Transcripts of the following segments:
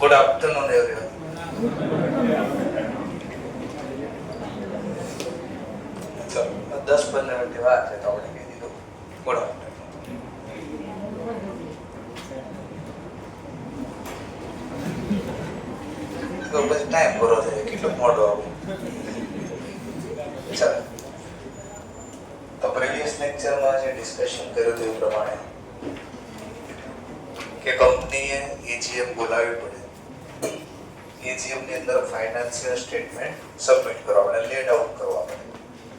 Good afternoon, everyone. ચલો 10-15 મિનિટની વાત છે તો આપણે કહી દીધું ગુડ આફ્ટરનૂન. તો પછી ટાઈમ પૂરો થાય કેટલું મોડું આવું. ચાલો તો પ્રીવિયસ લેક્ચરમાં જે ડિસ્કશન કર્યું હતું એ પ્રમાણે કે કંપનીએ એજીએમ બોલાવવી પડે. એજીએમ ની અંદર ફાઇનાન્શિયલ સ્ટેટમેન્ટ સબમિટ કરવા પડે, લેડ આઉટ કરવા પડે.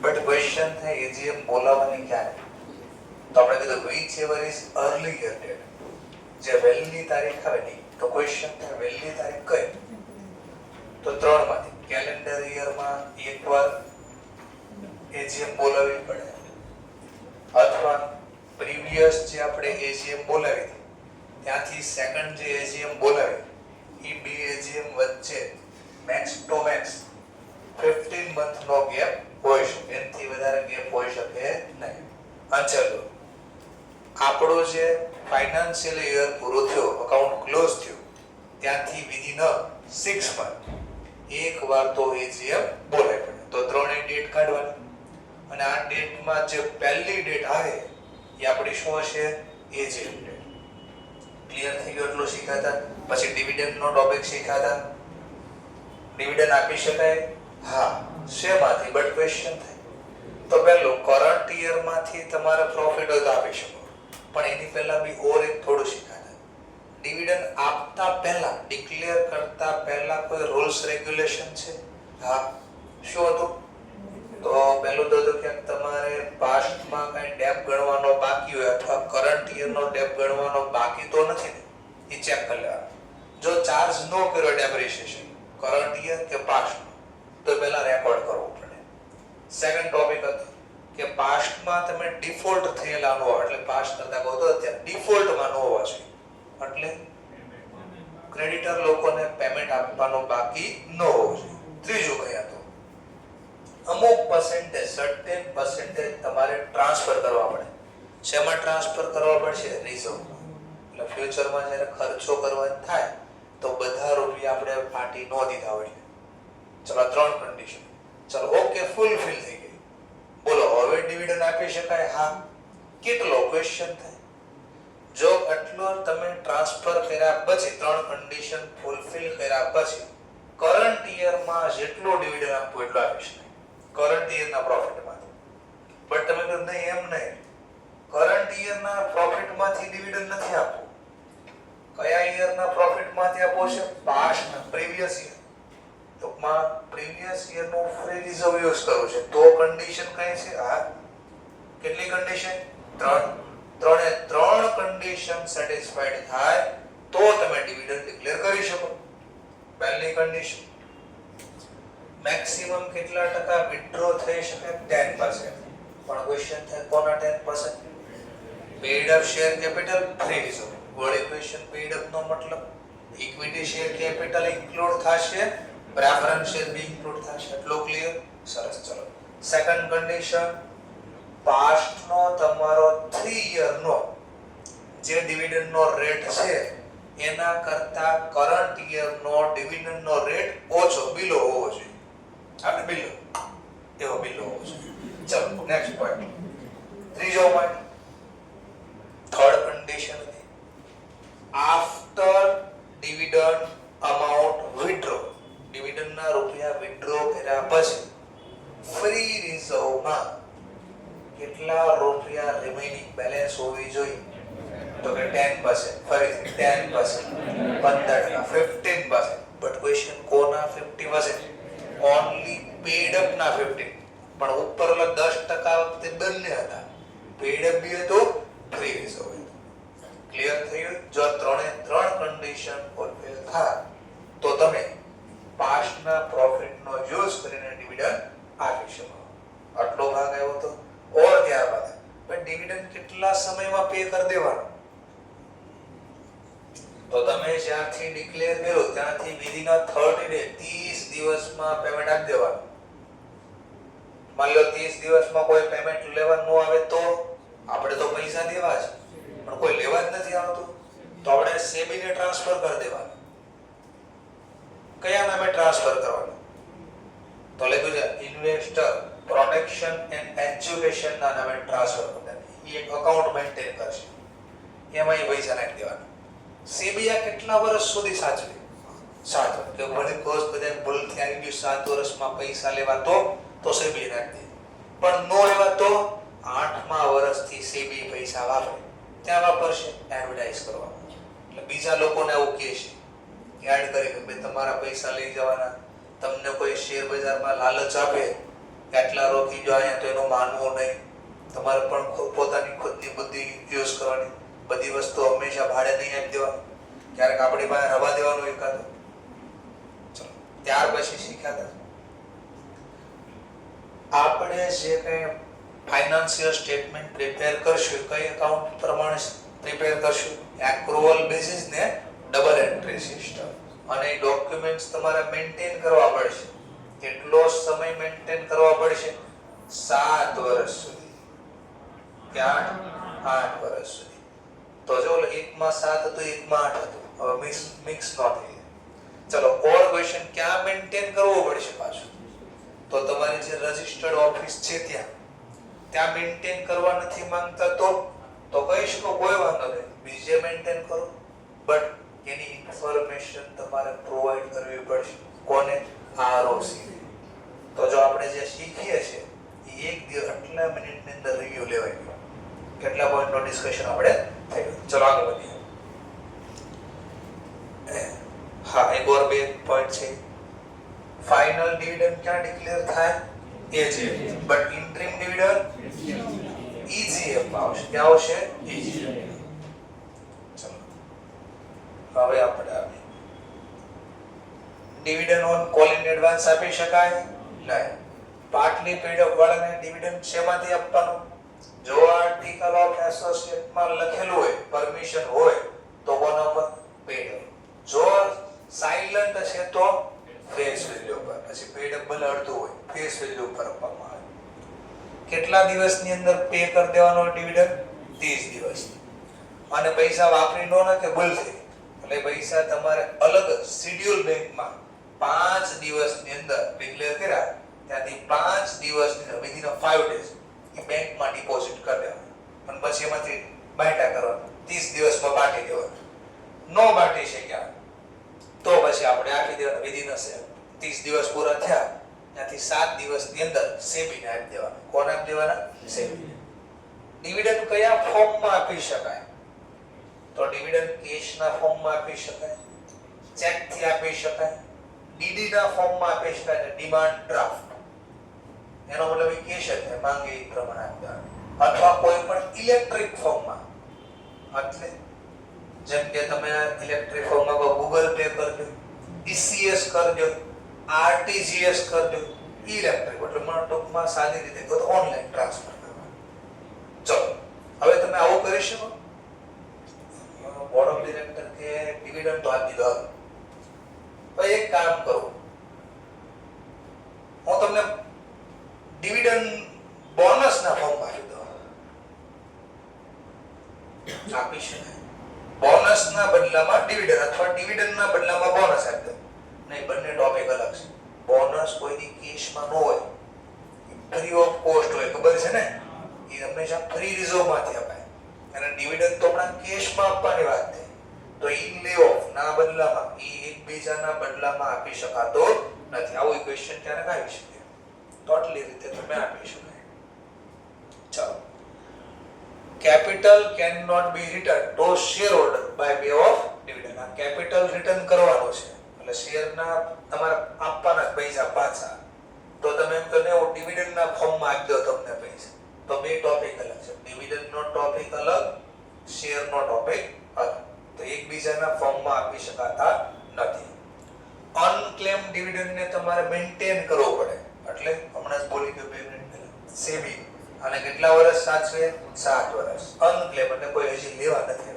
બટ ક્વેશ્ચન થાય એજીએમ બોલાવવાની ક્યારે? તો આપણે કીધું which ever is earlier date, જે વહેલી તારીખ આવે ને તો ક્વેશ્ચન થાય વહેલી તારીખ કઈ? તો ત્રણમાંથી કેલેન્ડર યરમાં એકવાર એજીએમ બોલાવવી પડે, અથવા પ્રીવિયસ જે આપણે એજીએમ બોલાવી ત્યાંથી સેકન્ડ જે એજીએમ બોલાવી એ બે એજીએમ વચ્ચે max to max 15 month no gap હોય શકે, એનાથી વધારે ગેપ હોઈ શકે નહીં. ચલો આપણો જે ફાઇનાન્શિયલ યર પૂરો થયો, અકાઉન્ટ ક્લોઝ થયું, ત્યાંથી વિધિન 6 મંથ એકવાર તો એજીએમ બોલાવી પડે. તો ત્રણે ડેટ કાઢવાની અને આ ડેટમાં જે પહેલી ડેટ આવે એ આપણી શું હશે? AGM date. ક્લિયર થઈ ગયું? એટલું શીખાતા. પછી ડિવિડન્ડ નો ટોપિક શીખાતા. ડિવિડન્ડ આપી શકાય? હા. શેમાંથી? બટ ક્વેશ્ચન થાય તો પહેલું કરંટ યર માંથી તમારે પ્રોફિટ હોય તો આપી શકો, પણ એની પહેલા બી ઓર એક થોડું શીખાતા. ડિવિડન્ડ આપતા પહેલા, ડિક્લેર કરતા પહેલા કોઈ રૂલ્સ રેગ્યુલેશન છે? હા. શું હતું? તો પહેલું તો હતું કે તમારે પાસ્ટમાં કઈ ડેપ ગણવાનો બાકી હોય અથવા કરંટ યરનો ડેપ ગણવાનો બાકી તો નથી ને, એ ચેક કરી લેવાનું. જો ચાર્જ નો કર્યો ડેપ્રિસિએશન કરંટ યર કે પાસ્ટ તો પહેલા રેકોર્ડ કરવો પડે. સેકન્ડ ટોપિક હતો કે પાસ્ટમાં તમે ડિફોલ્ટ થયેલા ન હોય, એટલે પાસ્ટ કરતા કહો તો અત્યારે ડિફોલ્ટમાં ન હોવા જોઈએ, એટલે ક્રેડિટર લોકોને પેમેન્ટ આપવાનું બાકી ન હોવું જોઈએ. ત્રીજું કયા તો અમુક પર્સન્ટેજ, સર્ટેન પર્સન્ટેજ તમારે ટ્રાન્સફર કરવા પડે. શેમાં ટ્રાન્સફર કરવા પડશે? રિઝર્વમાં. એટલે ફ્યુચરમાં જ્યારે ખર્ચો કરવાનો થાય તો બધા રૂપિયા આપણે પાર્ટી ન દીધા હોય. ચલો 3 કન્ડિશન. ચલો ઓકે, ફૂલફિલ થઈ ગઈ. બોલો હવે ડિવિડન્ડ આપી શકાય? હા. કેટલો? ક્વેશ્ચન થાય. જો એટલો તમે ટ્રાન્સફર કર્યા પછી 3 કન્ડિશન ફૂલફિલ કર્યા પછી કરંટ યરમાં જેટલો ડિવિડન્ડ આપવો એટલો આપી શકાય કરંટ યરના પ્રોફિટમાંથી. બટ તમે કહો નહીં, એમ નહીં, કરંટ યરના પ્રોફિટમાંથી ડિવિડન્ડ નથી આપવું. કયા યરના પ્રોફિટમાંથી આપવો છે? પાસ્ટના, પ્રીવિયસ યર. ટૂંકમાં પ્રીવિયસ યરનું ફ્રી રિઝર્વ યુઝ કરવું છે તો કન્ડિશન કઈ છે? હા. કેટલી કન્ડિશન? 3. ત્રણે 3 કન્ડિશન સેટિસ્ફાઈડ થાય તો તમે ડિવિડન્ડ ડિક્લેર કરી શકો. પહેલી કન્ડિશન મેક્સિમમ કેટલા ટકા વિથડ્રો થઈ શકે? 10%. પણ ક્વેશ્ચન થાય કોના 10%? Paid up share capital, free reserve. વળી ક્વેશ્ચન પેઇડ અપ નો મતલબ ઇક્વિટી શેર કેપિટલ ઇન્ક્લુડ થશે, પ્રેફરન્સ શેર બી ઇન્ક્લુડ થશે. એટલો ક્લિયર? સરસ. ચલો સેકન્ડ કન્ડિશન પાસ્ટ નો તમારો 3 યર નો જે ડિવિડન્ડ નો રેટ છે એના કરતા કરંટ યર નો ડિવિડન્ડ નો રેટ ઓછો, બિલો હોવો જોઈએ. આપણે બિલો એવો બિલો હોવો જોઈએ. ચલો નેક્સ્ટ પોઈન્ટ. ત્રીજો પોઈન્ટ, થર્ડ કન્ડિશન હતી after dividend amount withdraw. Dividend ના રૂપિયા વિથડ્રો કર્યા પછી ફ્રી રિઝર્વમાં કેટલા રૂપિયા રિમેઇનિંગ બેલેન્સ હોવી જોઈએ? તો કે 10%. ફરીથી 10%, 15%, 15%. બટ ક્વેશ્ચન કોના 50%? ઓન્લી પેડ અપ ના 15. પણ ઉપર ઓલા 10% વખતે બંને હતા, પેડ અપ બી હતો, ફ્રી રિઝર્વ હતો. ક્લિયર થયું? જો ત્રણે 3 કન્ડિશન ફૂલફિલ થાય તો તમે પાસ્ટના પ્રોફિટનો યુઝ કરીને ડિવિડન્ડ આપી શકો. આટલો ભાગ આવ્યો તો. ઓર ત્યારબાદ પણ ડિવિડન્ડ કેટલા સમયમાં પે કરી દેવાનો? તો તમે જ્યાંથી ડિક્લેર કર્યો ત્યાંથી વિધિન 30 ડે, 30 દિવસમાં પેમેન્ટ આપી દેવાનું. માની લો 30 દિવસમાં કોઈ પેમેન્ટ લેવા ન આવે તો આપણે તો પૈસા દેવા છે, પણ કોઈ લેવા જ નથી આવતું તો આપણે સેબીને ટ્રાન્સફર કરી દેવાનું. કયા નામે ટ્રાન્સફર કરવાનું? તો લખ્યું છે ઇન્વેસ્ટર પ્રોટેક્શન એન્ડ એજ્યુકેશન ના નામે ટ્રાન્સફર કરવાનું. એ એક અકાઉન્ટ મેન્ટેન કરશે, એમાં એ પૈસા નાખી દેવાના. સેબી આ કેટલા વર્ષ સુધી સાચવે? 7 વર્ષ. કે ભલે કોસ બધા ભૂલથી આવી ગયું 7 વર્ષમાં પૈસા લેવા તો સેબી નાખી દે, પણ નો લેવા તો 8મા વર્ષથી સેબી પૈસા વાપરે ત્યાં વાપરશે એડવર્ટાઇઝ કરવા. એટલે બીજા લોકોને આવું કહે છે એડ કરી કે ભાઈ તમારા પૈસા લઈ જવાના, તમને કોઈ શેર બજારમાં લાલચ આપે એટલા રોકી જો અહીંયા, તો એનું માનવું નહીં. તમારે પણ પોતાની ખુદની બુદ્ધિ યુઝ કરવાની. બધી વસ્તુ હંમેશા ભાડે નહીં આપી દેવાની, ક્યારેક આપણી પાસે રવા દેવાનું એકાદું. ચલો ત્યાર પછી શીખ્યા હતા આપણે જે કંઈ ફાઇનાન્શિયલ સ્ટેટમેન્ટ પ્રિપેર કરશું, કઈ એકાઉન્ટ પ્રમાણે પ્રિપેર કરશું? એક્રુઅલ બેસિસ ને ડબલ એન્ટ્રી સિસ્ટમ. અને ડોક્યુમેન્ટ્સ તમારે મેન્ટેન કરવા પડશે. કેટલો સમય મેન્ટેન કરવા પડશે? 7 વર્ષ સુધી. ક્યાં? 8 વર્ષ સુધી. તો જો એકમાં 7 હતું, એકમાં 8 હતું, હવે મિક્સ ન થઈ. ચલો ઓર ક્વેશ્ચન ક્યાં મેન્ટેન કરવો પડશે પાછું? તો તમારી જે રજિસ્ટર્ડ ઓફિસ છે ત્યાં મેન્ટેન કરવા નથી માંગતા તો કહી શકો કોઈ વાંધો નહીં, બીજે મેન્ટેન કરો, બટ એની ઇન્ફોર્મેશન તમારે પ્રોવાઈડ કરવી પડશે. કોને? આરઓસી. તો જો આપણે જે શીખીએ છીએ એ એક દિવસ આટલા મિનિટની અંદર રિવ્યુ લેવાય ગયો. કેટલા પોઈન્ટનો ડિસ્કશન આપણે થયું. ચલો આગળ વધીએ. હા, એક ઓર બે પોઈન્ટ છે. ફાઇનલ ડિવિડન્ડ ક્યાં ડિક્લેર થાય? એજીએમ. બટ ઇન્ટરિમ ડિવિડન્ડ ઈજીએમ આવશે. ક્યાં આવશે? ઈજીએમ. ચલો હવે આપણે આવી dividend on call in advance આપી શકાય નહીં. પાર્ટલી પેડ અપ વાળાને ડિવિડન્ડ શેમાંથી આપવાનું? જો આર્ટિકલ ઓફ એસોસિએટમાં લખેલું હોય, પરમિશન હોય તો કોના પર? Pad up. જો સાયલન્ટ છે તો ફેસ વેલ્યુ પર. પછી પેડ અપ ભલે અડધું હોય, ફેસ વેલ્યુ પર આપવામાં આવે. કેટલા દિવસની અંદર પે કરી દેવાનો ડિવિડન્ડ? 30 દિવસ. અને પૈસા વાપરી નો નાખે ભૂલથી, એટલે પૈસા તમારે અલગ શેડ્યુલ બેંકમાં 5 દિવસની અંદર ડિક્લેર કર્યા, ત્યાંથી 5 દિવસની અંદર વિધિન 5 ડેઝ એ બેંકમાં ડિપોઝિટ કરી દેવાનું. અને પછી એમાંથી બાંટા કરવાનું, 30 દિવસમાં બાંટી દેવાનું. નો બાંટી શક્યા તો પછી આપણે આપી દેવાનું. વિધિન 30 દિવસ પૂરા થયા ત્યાંથી 7 દિવસની અંદર સેબીને આપી દેવાના. કોને આપી દેવાના? સેબીને. ડિવિડન્ડ કયા ફોર્મમાં આપી શકાય? તો ડિવિડન્ડ કેશના ફોર્મમાં આપી શકાય, ચેકથી આપી શકાય, ડીડીના ફોર્મમાં આપી શકાય, ડિમાન્ડ ડ્રાફ્ટ. એનો મતલબ એ કેશ છે, માંગે એ પ્રમાણે આપવાનું. અથવા કોઈ પણ ઇલેક્ટ્રિક ફોર્મમાં. એટલે જેમ કે તમે ઇલેક્ટ્રિક ફોર્મમાં ગૂગલ પે કરજો, ઈસીએસ કરજો, આરટીજીએસ કરજો, ઇલેક્ટ્રિક એટલે મને ટૂંકમાં સાદી રીતે કહો તો ઓનલાઈન ટ્રાન્સફર કરવાનું. ચલો હવે તમે આવું કરી શકો. બોર્ડ ઓફ ડિરેક્ટર કે ડિવિડન્ડ તો આપી દો. હવે એક કામ કરો, હું તમને ડિવિડન્ડ બોનસના ફોર્મ આપી દો. આપી શકાય. બોનસના બદલામાં ડિવિડન્ડ અથવા ડિવિડન્ડના બદલામાં બોનસ આપી દો. નહીં, બંને ટોપિક અલગ છે. બોનસ કોઈની કેશમાં ન હોય, ફ્રી ઓફ કોસ્ટ હોય, ખબર છે ને? એ હંમેશા ફ્રી રિઝર્વમાંથી અપાય. અને ડિવિડન્ડ તો આપણા કેશમાં આપવાની વાત છે. તો ઇન લે ઓફ ના બદલામાં એ એકબીજાના બદલામાં આપી શકાતો નથી. આવો ક્વેશ્ચન ક્યારેક આવી શકે, તો આટલી રીતે તમે આપી શકાય. ચાલો, capital cannot be returned to shareholder by way of dividend. આ કેપિટલ રિટર્ન કરવાનો છે, એટલે શેરના તમારે આપવાના પૈસા પાછા. તો તમે એમ કહો ને ડિવિડન્ડના ફોર્મમાં આપી દો તમને પૈસા, તો બે ટોપિક અલગ છે. ડિવિડન્ડનો ટોપિક અલગ, શેરનો ટોપિક અલગ. તો એકબીજાના ફોર્મમાં આપી શકાતા નથી. અનક્લેમ ડિવિડન્ડને તમારે મેન્ટેન કરવો પડે. એટલે હમણાં જ બોલી ગયો 2 મિનિટ પહેલા, સેબી અને કેટલા વર્ષ સાચવે? 7 વર્ષ. અનક્લેમ એટલે કોઈ હજી લેવા નથી,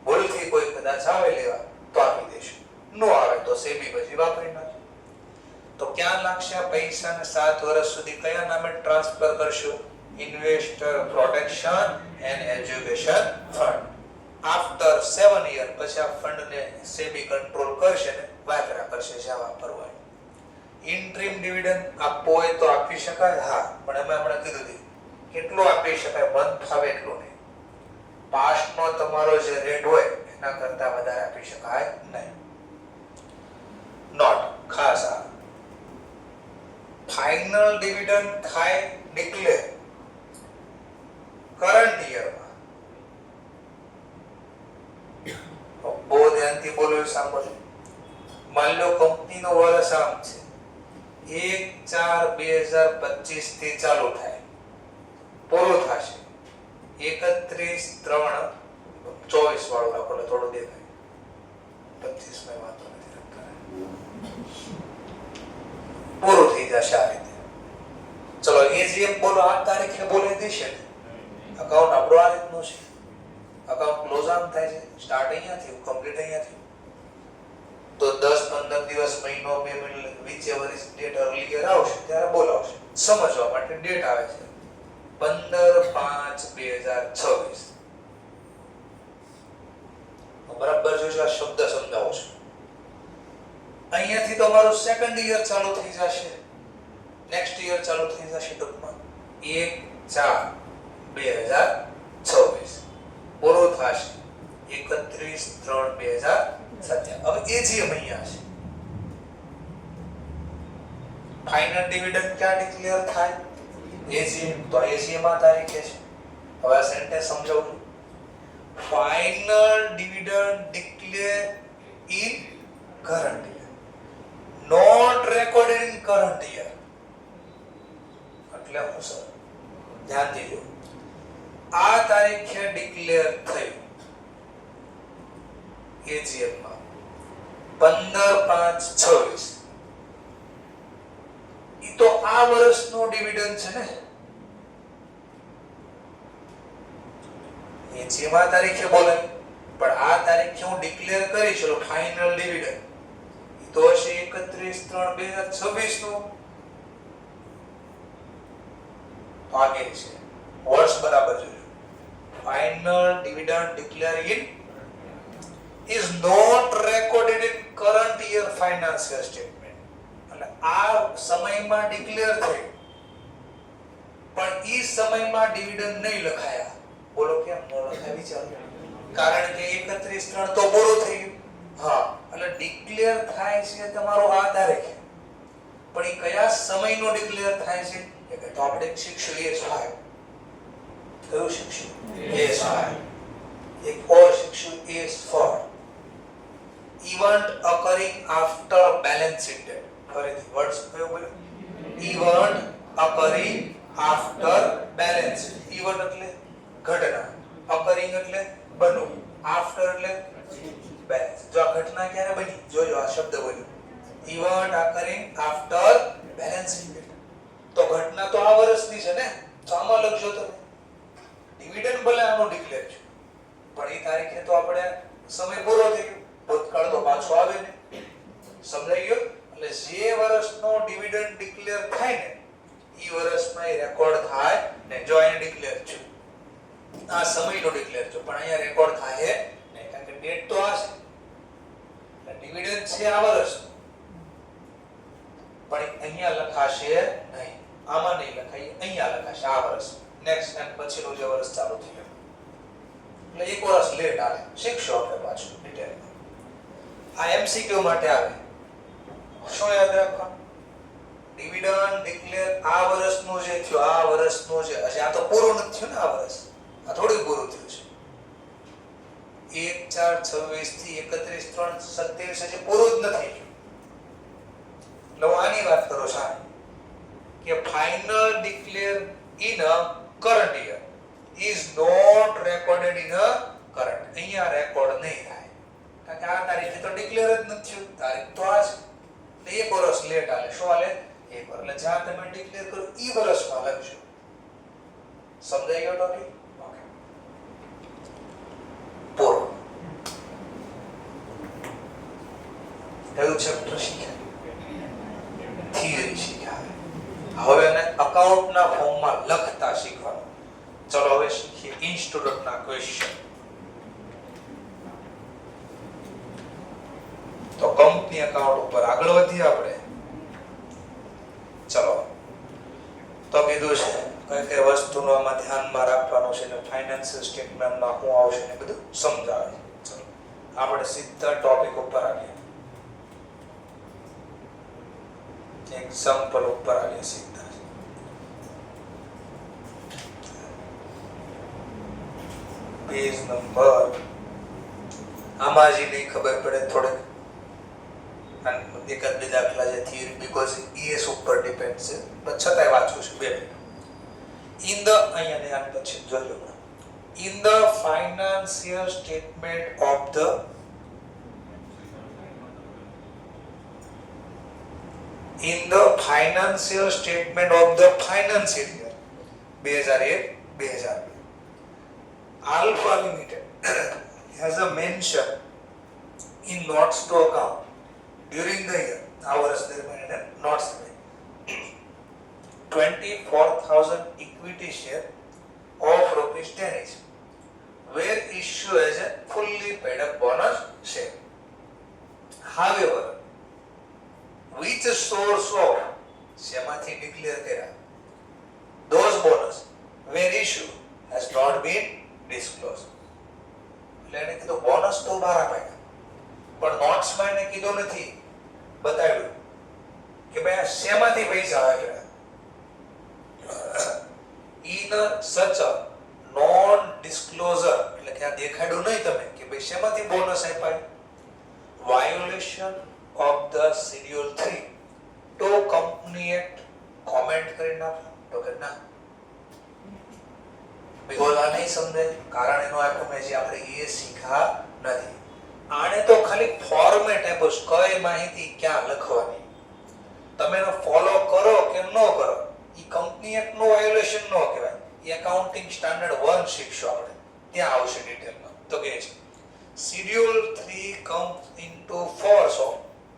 ભૂલથી કોઈ કદાચ આવે લેવા તો આપી દેશું, નો આવે તો સેબી પછી વાપરી નાખે. તો ક્યાં લાગશે આ પૈસા ને 7 વર્ષ સુધી? કયા નામે ટ્રાન્સફર કરશું? Investor protection and education fund. After 7 year પછી આ ફંડને સેબી કંટ્રોલ કરશે ને વાપરા કરશે જ્યાં વાપરવાનું. ઇન્ટ્રીમ ડિવિડન્ડ આપવો હોય તો આપી શકાય, હા, પણ અમે હમણાં કીધું હતું કેટલું આપી શકાય, મન ફાવે એટલું નહીં. પાસ્ટનો તમારો જે રેટ હોય એના કરતા વધારે આપી શકાય નહીં. નોટ ખાસ આ ફાઇનલ ડિવિડન્ડ થાય ડિક્લેર કરંટ યરમાં. બહુ ધ્યાનથી બોલો, સાંભળો. માની લો કંપનીનો વર્ષ આમ છે 1/4/2025 થી ચાલુ થાય, પૂરું થશે 31/3/24 વાળું રાખો એટલે થોડું દેખાય. 25 માં વાતો નથી રાખતા, પૂરું થઈ જશે આ રીતે. ચલો એજીએમ બોલો આ તારીખે બોલી દેશે ને. અકાઉન્ટ આપણો આ રીતનું છે. અકાઉન્ટ ક્લોઝ આમ થાય છે, સ્ટાર્ટ અહીંયા થયું, કમ્પ્લીટ અહીંયા થયું. તો 10-15 દિવસ, મહિનો, 2 મહિના whichever is date earlier આવશે ત્યારે બોલાવશે. સમજવા માટે ડેટ આવે છે 15/5/2026. બરાબર જોજો, આ શબ્દ સમજાવો છો. અહીંયાથી તમારું સેકન્ડ યર ચાલુ થઈ જશે, નેક્સ્ટ યર ચાલુ થઈ જશે. ટૂંકમાં 1/4/2026 પૂરું થશે 31/3/2027. હવે એજીએમ અહીંયા છે. ફાઇનલ ડિવિડન્ડ ક્યાં ડિક્લેર થાય? એજીએમ. તો એજીએમ આ તારીખે છે. હવે આ સેન્ટેન્સ સમજાવું. Final dividend declare in current year, not recorded in current year. એટલે હું સર ધ્યાન દીજો, આ તારીખે ડિક્લેર થયું એજીએમ માં 15/5/26. ઈ તો આ વર્ષનો ડિવિડન્ડ છે ને. એજીએમ આ તારીખે બોલે, પણ આ તારીખે હું ડિક્લેર કરી ચલો ફાઇનલ ડિવિડન્ડ. ઈ તો હશે 31/3/2026 નું. તો આગે છે વર્ષ બરાબર જોજો. Final dividend declare in is not recorded in current year financial statement. એટલે આ સમયમાં ડિક્લેર થયું પણ ઈ સમયમાં ડિવિડન્ડ નહીં લખાયા. બોલો કેમ ન લખાય વિચારો. કારણ કે 31/3 તો પૂરું થઈ ગયું. હા, એટલે ડિક્લેર થાય છે તમારો આ તારીખે, પણ ઈ કયા સમયનો ડિક્લેર થાય છે એ તો આપણે શીખશું. ES5 કયું શીખશું? ES5. એક ઓર શીખશું ES4, event occurring after balance sheet date. ફરીથી વર્ડ્સ કયો બોલ્યો? event occurring after balance sheet. event એટલે ઘટના, occurring એટલે બનવું, after એટલે balance. જો આ ઘટના ક્યારે બની, જોજો આ શબ્દ બોલ્યો event occurring after balance sheet date. તો ઘટના તો આ વર્ષની છે ને, તો આમાં લખજો તમે ડિવિડન્ડ ભલે આનો ડિક્લેર છે પણ એ તારીખે તો આપણે સમય પૂરો થઈ ગયો, ભૂતકાળ તો પાછો આવે ને. સમજાઈ ગયો? એટલે જે વર્ષનો ડિવિડન્ડ ડિક્લેર થાય ને ઈ વર્ષમાં એ રેકોર્ડ થાય ને. જો અહીંયા ડિક્લેર છે, આ સમયનો ડિક્લેર છે, પણ અહીંયા રેકોર્ડ થાય ને કારણ કે ડેટ તો આ છે. એટલે ડિવિડન્ડ છે આ વર્ષ, પણ અહીંયા લખાશે નહીં, આમાં નહીં લખાય, અહીંયા લખાશે આ વર્ષ. નેક્સ્ટ એન્ડ પછીનું જે વર્ષ ચાલુ થયું એટલે એક વર્ષ લેટ આવે. શીખશો આપણે પાછું ડિટેલમાં. આ એમસીક્યુ માટે આવે. શું યાદ રાખવાનું? ડિવિડન્ડ ડિક્લેર આ વર્ષનું જે થયું, આ વર્ષનું છે. હજી આ તો પૂરું નથી થયું ને, આ વર્ષ આ થોડું પૂરું થયું છે. 1/4/26 થી 31/3/27 હજી પૂરું જ નથી થયું. એટલે હું આની વાત કરું છું કે final declare in a current year is not recorded in a current. અહીંયા રેકોર્ડ નહીં થાય કારણ કે આ તારીખે તો ડિક્લેર જ નથી થયું. તારીખ તો આ છે, એટલે એક વર્ષ લેટ આલે. શું આલે? એક વર્ષ. એટલે જ્યાં તમે ડિક્લેર કરો ઈ વર્ષમાં લખજો. સમજાઈ ગયો ટોપિક? ઓકે. પૂર્વ કયું ચેપ્ટર શીખ્યા? થિયરી શીખ્યા. હવે એને અકાઉન્ટના ફોર્મમાં લખતા શીખવાનું. ચલો હવે શીખીએ ઇન્સ્ટ્રુમેન્ટના ક્વેશ્ચન. કંપની એકાઉન્ટ ઉપર આગળ વધીએ આપણે. ચલો, તો કીધું છે કઈ કઈ વસ્તુનો આમાં ધ્યાનમાં રાખવાનું છે ને ફાઇનાન્શિયલ સ્ટેટમેન્ટમાં શું આવશે ને બધું સમજાવે છે. ચલો આપણે સીધા ટોપિક ઉપર આવીએ, એક્ઝામ્પલ ઉપર આવીએ સીધા. પેજ નંબર આમાં જ નહીં ખબર પડે થોડેક એકાદ બે દાખલા છે થિયરી બીકોઝ ES ઉપર ડિપેન્ડ છે, પણ છતાંય વાંચું છું 2 મિનિટ. ઇન ધ અહીંયા ને પછી જોઈ લો. In the financial statement of the in the financial statement of the financial year 2001-2002, Alpha Limited has a mention in notes to account during the year hours derivative notes 24,000 equity share of rupees 10 each were issued as a fully paid up bonus share. However, which source of શેમાંથી declare કર્યા those bonus were issued has not been disclosed. એટલે એને કીધું bonus તો બહાર આપ્યા પણ નોટ્સમાં એને કીધું નથી, બતાવ્યું કે ભાઈ શેમાંથી પૈસા આવ્યા. in such a non disclosure એટલે કે આ દેખાડ્યું નહીં તમે કે ભાઈ શેમાંથી બોનસ આપ્યા. violation of the schedule 3 તો કંપની એક્ટ કોમેન્ટ કરી નાખો તો કે ના બીકોઝ આ નહીં સમજે કારણ એનો આપ્યો મેં જે આપણે એ શીખા નથી. આને તો ખાલી ફોર્મેટ આપ્યો કઈ માહિતી ક્યાં લખવાની, તમે એનો ફોલો કરો કે ન કરો ઈ કંપની એક્ટ નો વાયોલેશન ન કહેવાય. એ એકાઉન્ટિંગ સ્ટાન્ડર્ડ 1 શીખશો આપણે, ત્યાં આવશે ડિટેલમાં. તો કે છે schedule 3 comes into force of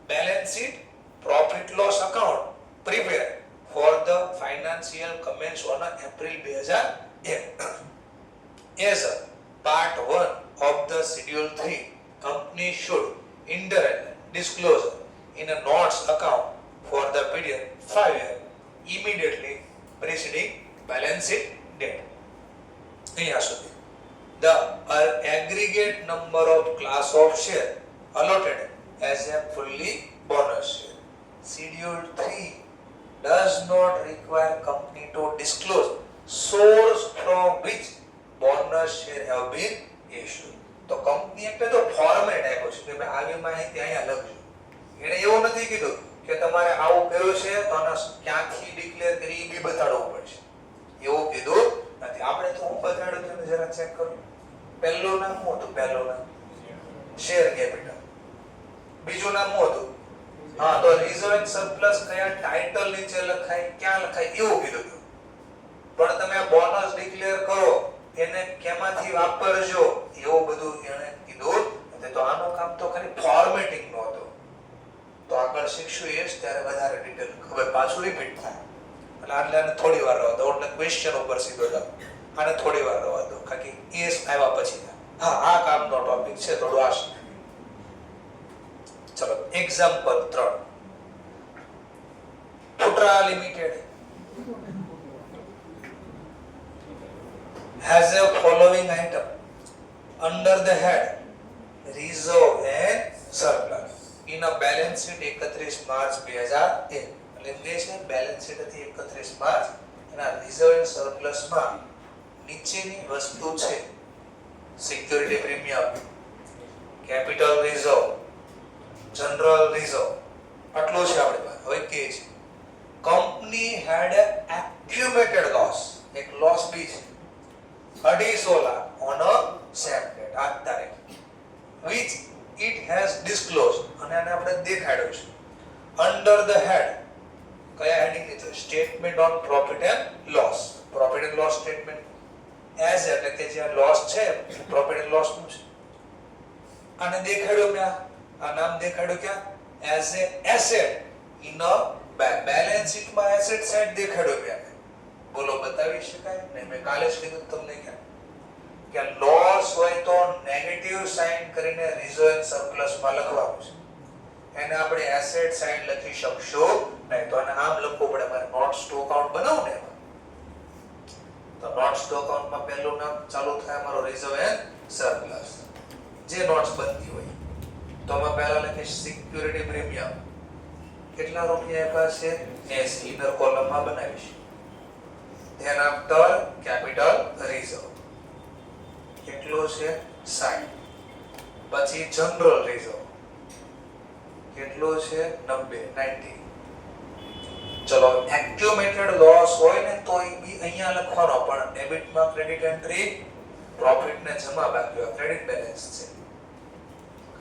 balance sheet profit loss account prepared for the financial commence on April 2001 as a part 1 of the schedule 3 company should indirectly disclose in a notes account for the period 5 years immediately preceding balance sheet date. અહીંયા સુધી the aggregate number of class of share allotted as a fully bonus share. Schedule 3 does not require company to disclose source from which bonus share have been issued. તો company એટલે તો format આપ્યો છે કે ભાઈ આવી માહિતી અહીંયા લખજો. એને એવું નથી કીધું કે તમારે આવું કર્યું છે તો આને ક્યાંથી ડિક્લેર કરી એ બી બતાડવું પડશે, એવું કીધું નથી. આપણે તો હું બતાડું છું જરા ચેક કરો. પહેલું નામ શું હતું? પહેલું નામ શેર કેપિટલ. બીજું નામ શું હતું? હા, તો રિઝર્વ એન્ડ સરપ્લસ કયા ટાઇટલ નીચે લખાય ક્યાં લખાય એવું કીધું હતું. પણ તમે બોનસ ડિક્લેર કરો એને કેમાંથી વાપરજો એવું બધું એને કીધું નથી. તો આનું કામ તો ખાલી ફોર્મેટિંગ નો હતું. તો આગળ શીખશું એ જ ત્યારે વધારે ડિટેલ ખબર પાછું રિપીટ થાય. એટલે આટલે થોડી વાર રહેવા દો, એટલે ક્વેશ્ચન ઉપર સીધો જાવ. આને થોડી વાર રહેવા દો કારણ કે એસ આવ્યા પછી હા આ કામનો ટોપિક છે થોડું આ શીખ. ચલો example 3. Putra Limited has a following item under the head reserve and surplus in a balance sheet 31 March 2001. એટલે કે છે બેલેન્સ શીટ હતી 31 માર્ચ એના રિઝર્વ એન્ડ સરપ્લસ માં નીચેની વસ્તુ છે: security premium, capital reserve, general reserve, આટલું છે આપણે પાસે. હવે કે છે કંપની હેડ એક્યુમ્યુલેટેડ લોસ, એક લોસ બી છે 250 lakh on a same date, આ તારીખ, which it has disclosed અને આને આપણે દેખાડ્યું છે under the head. કયા હેડિંગ નીચે? Statement on profit and loss. Profit and loss statement as એટલે કે જે લોસ છે પ્રોફિટ એન્ડ લોસ નું છે. આને દેખાડ્યું મેં, આ નામ દેખાડ્યું ક્યાં? As a asset in a balance sheet માં એસેટ સાઈડ દેખાડ્યું મેં. બોલો બતાવી શકાય ને? મેં કાલે જ કીધું તમને કે લોસ હોય તો નેગેટિવ સાઇન કરીને રિઝર્વ એન્ડ સરપ્લસ માં લખવાનું છે. એને આપણે એસેટ સાઈડ લખી શકશો નહીં. તો આને આમ લખવું પડે. મારે નોટ્સ ટુ અકાઉન્ટ બનાવું ને તો નોટ્સ ટુ અકાઉન્ટમાં પહેલું નામ ચાલુ થાય મારો રિઝર્વ એન્ડ સરપ્લસ, જે નોટ્સ બનતી હોય. તો અમે પહેલા લખીશ સિક્યુરિટી પ્રીમિયમ, કેટલા રૂપિયા આપ્યા છે 80, ઇનર કોલમમાં બનાવીશ. ધેન આફ્ટર કેપિટલ રિઝર્વ કેટલું છે 60, પછી જનરલ રિઝર્વ કેટલું છે 90. ચલો એક્યુમેટેડ લોસ હોય ને તો એ બી અહીંયા લખવાનો, પણ ડેબિટમાં ક્રેડિટ એન્ટ્રી પ્રોફિટ ને જમા બાકી હોય, ક્રેડિટ બેલેન્સ છે.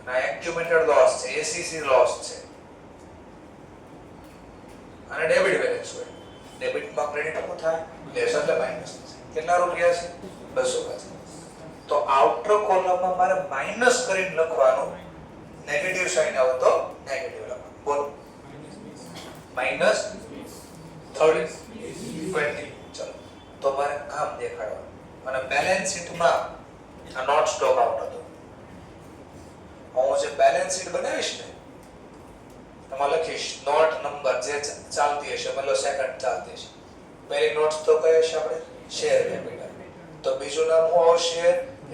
ના એક્યુમેટેડ લોસ છે, એસીસી લોસ છે અને ડેબિટ બેલેન્સ હોય. ડેબિટમાં ક્રેડિટ શું થાય લેસ એટલે માઈનસ. કેટલા રૂપિયા છે 250. તો આઉટર કોલમમાં મારે માઈનસ કરીને લખવાનું, નેગેટિવ સાઇન આવે તો નેગેટિવ લખવાનું. બોલો માઈનસ 20. ચલો તો મારે આમ દેખાડવાનું અને બેલેન્સ શીટમાં આ નોટ સ્ટોક આઉટ હતો. હું જે બેલેન્સ શીટ બનાવીશ ને એમાં લખીશ નોટ નંબર જે ચાલતી હશે, મતલબ સેકન્ડ ચાલતી હશે. પહેલી નોટ્સ તો કઈ હશે આપણે શેર કેપિટલ. તો બીજું નામ શું આવશે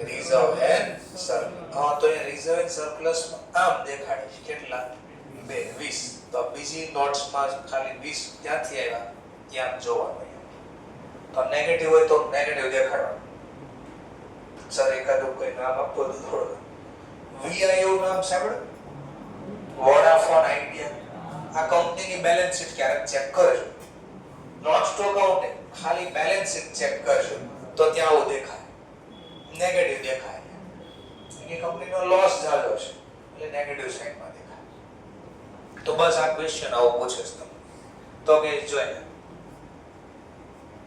રિઝર્વ એન્ડ સરપ્લસ. હા તો એ રિઝર્વ એન્ડ સરપ્લસ આમ દેખાડીશ કેટલા 20. તો બીજી નોટ્સમાં ખાલી 20 ક્યાંથી આવ્યા ત્યાં જોવાનું. તો નેગેટિવ હોય તો નેગેટિવ દેખાડવાનું. સર એકાદું કોઈ નામ આપો તો થોડું. VIO નામ સાંભળ્યું? Vodafone idea. આ કંપનીની બેલેન્સ શીટ ક્યારેક ચેક કરજો. નોટ સ્ટોક આઉટ ખાલી બેલેન્સ શીટ ચેક કરજો તો ત્યાં આવું દેખાય, નેગેટિવ દેખાય. એની કંપનીનો લોસ ચાલ્યો છે એટલે નેગેટિવ સાઈડમાં દેખાય. તો બસ આ ક્વેશ્ચન આવો પૂછે છે તમને. તો કે જોઈએ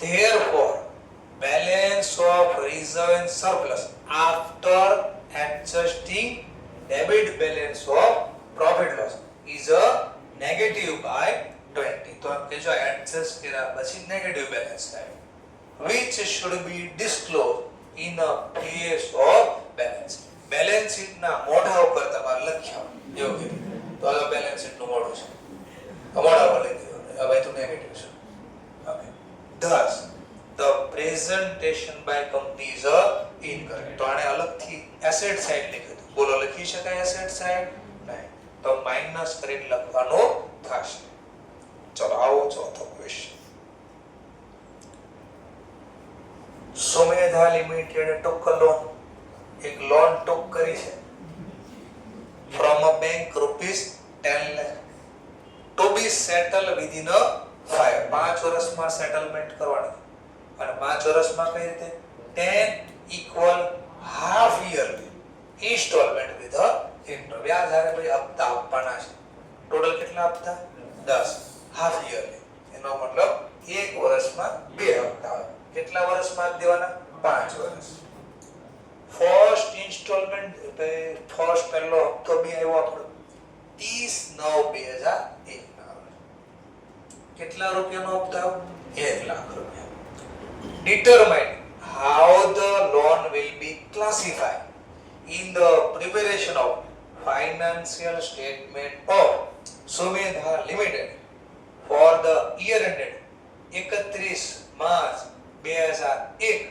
therefore balance of reserve and surplus after adjusting debit balance of profit loss is a negative by 20. તો કે જો એડજસ્ટ કર્યા પછી નેગેટિવ બેલેન્સ થાય, which should be disclosed in the face of balance. Balance sheet ના મોઢા ઉપર તમારે લખ્યા એવું કે તો આ બેલેન્સ શીટ નું મોઢું છે, મોઢા પર લખી દો હવે તો નેગેટિવ છે. Okay thus the presentation by company is incorrect. તો આને અલગથી એસેટ સાઈડ લખી દો. બોલો લખી શકાય એસેટ સાઈડ નહીં, તો માઈનસ કરીને લખવાનું થશે. ચલો આવો ચોથો ક્વેશ્ચન. સુમેધા લિમિટેડ ટુક લોન, એક લોન ટુક કરી છે from a bank rupees 10 lakh to be settled within a 5 વર્ષમાં સેટલમેન્ટ કરવાનું. અને 5 વર્ષમાં કઈ રીતે 10 equal half yearly installment with a interest. વ્યાજ હારે ભાઈ હપ્તા આપવાના છે. ટોટલ કેટલા હપ્તા 10, half yearly. એનો મતલબ એક વર્ષમાં બે હપ્તા આવે. કેટલા વર્ષમાં દેવાના 5 વર્ષ. ફર્સ્ટ ઇન્સ્ટોલમેન્ટ ફર્સ્ટ પહેલો હપ્તો બી આવ્યો આપણો 30/9/2001 ના. કેટલા રૂપિયાનો હપ્તો આવ્યો 1 લાખ રૂપિયા. Determine how the loan will be classified in the preparation of financial statement of Sumedha Limited for the year ended 31 March 2001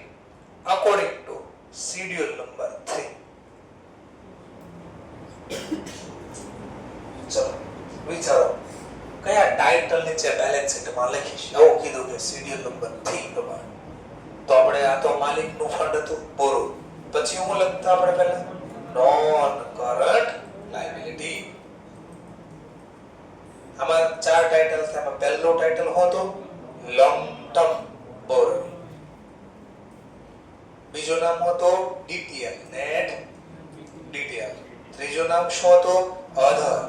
according to schedule number 3. ચલો વિચારો કયા ટાઇટલ નીચે બેલેન્સ શીટમાં લખીશ. આવું કીધું કે શેડ્યુલ નંબર 3 પ્રમાણે. તો આપણે આ તો માલિકનું ફંડ હતું પૂરું. પછી હું લખતા આપણે પહેલા નોન કરન્ટ લાયબિલિટી. આમાં 4 ટાઇટલ છે. આમાં પહેલું ટાઇટલ હતો લોંગ ટર્મ બોરોઇંગ. બીજું નામ હતું DTL નેટ DTL. ત્રીજું નામ શું હતું અધર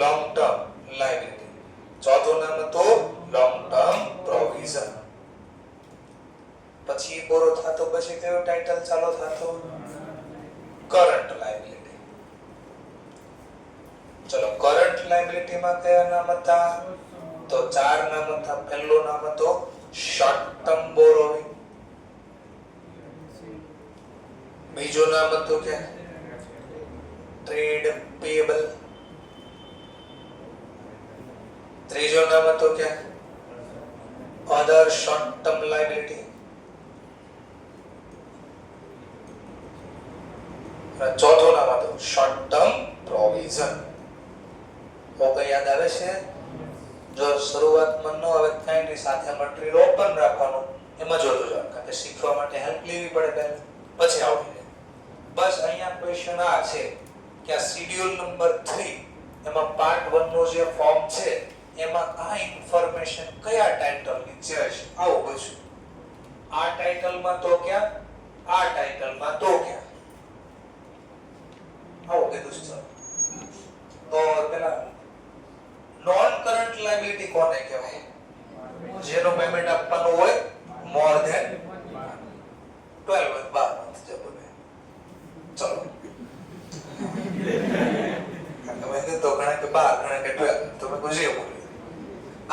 લોંગ ટર્મ લાયબિલિટી. ચોથું નામ હતું લોંગ ટર્મ પ્રોવિઝન. પછી બોરો થતો પછી કયો ટાઇટલ ચાલુ થતો કરન્ટ લાયબિલિટી. ચલો કરન્ટ લાયબિલિટી માં કયા નામ હતા તો 4 નામ હતા. પહેલું નામ હતું શોર્ટ ટર્મ બોરોઇંગ. બીજું નામ હતું કે ટ્રેડ પેયેબલ. ત્રીજો નામ હતો કે અધર શોર્ટ ટર્મ લાયબિલિટી. ચોથો નામ હતો શોર્ટ ટર્મ પ્રોવિઝન. ઓકે, યાદ આવે છે? જો શરૂઆતમાં ન આવે કઈ ની સાથે મટીરીયલ ઓપન રાખવાનું, એમાં જોતું જવાનું, કારણ કે શીખવા માટે હેલ્પ લેવી પડે પહેલા, પછી આવડી જાય. બસ અહીંયા ક્વેશ્ચન આ છે કે આ શેડ્યુલ નંબર 3 એમાં પાર્ટ 1 નો જે ફોર્મ છે એમાં આ ઇન્ફોર્મેશન કયા ટાઇટલ ની છે? આવું પૂછ્યું. આ ટાઇટલમાં તો ક્યાં, આ ટાઇટલમાં તો ક્યાં, આવું કીધું છે. તો પેલા નોન કરન્ટ લાયબિલિટી કોને કહેવાય? જેનો પેમેન્ટ આપવાનું હોય મોર ધેન 12 month જબો. ચલો તમે તો ઘણા કે 12 ઘણા કે 12 તમે ગુજે બોલી.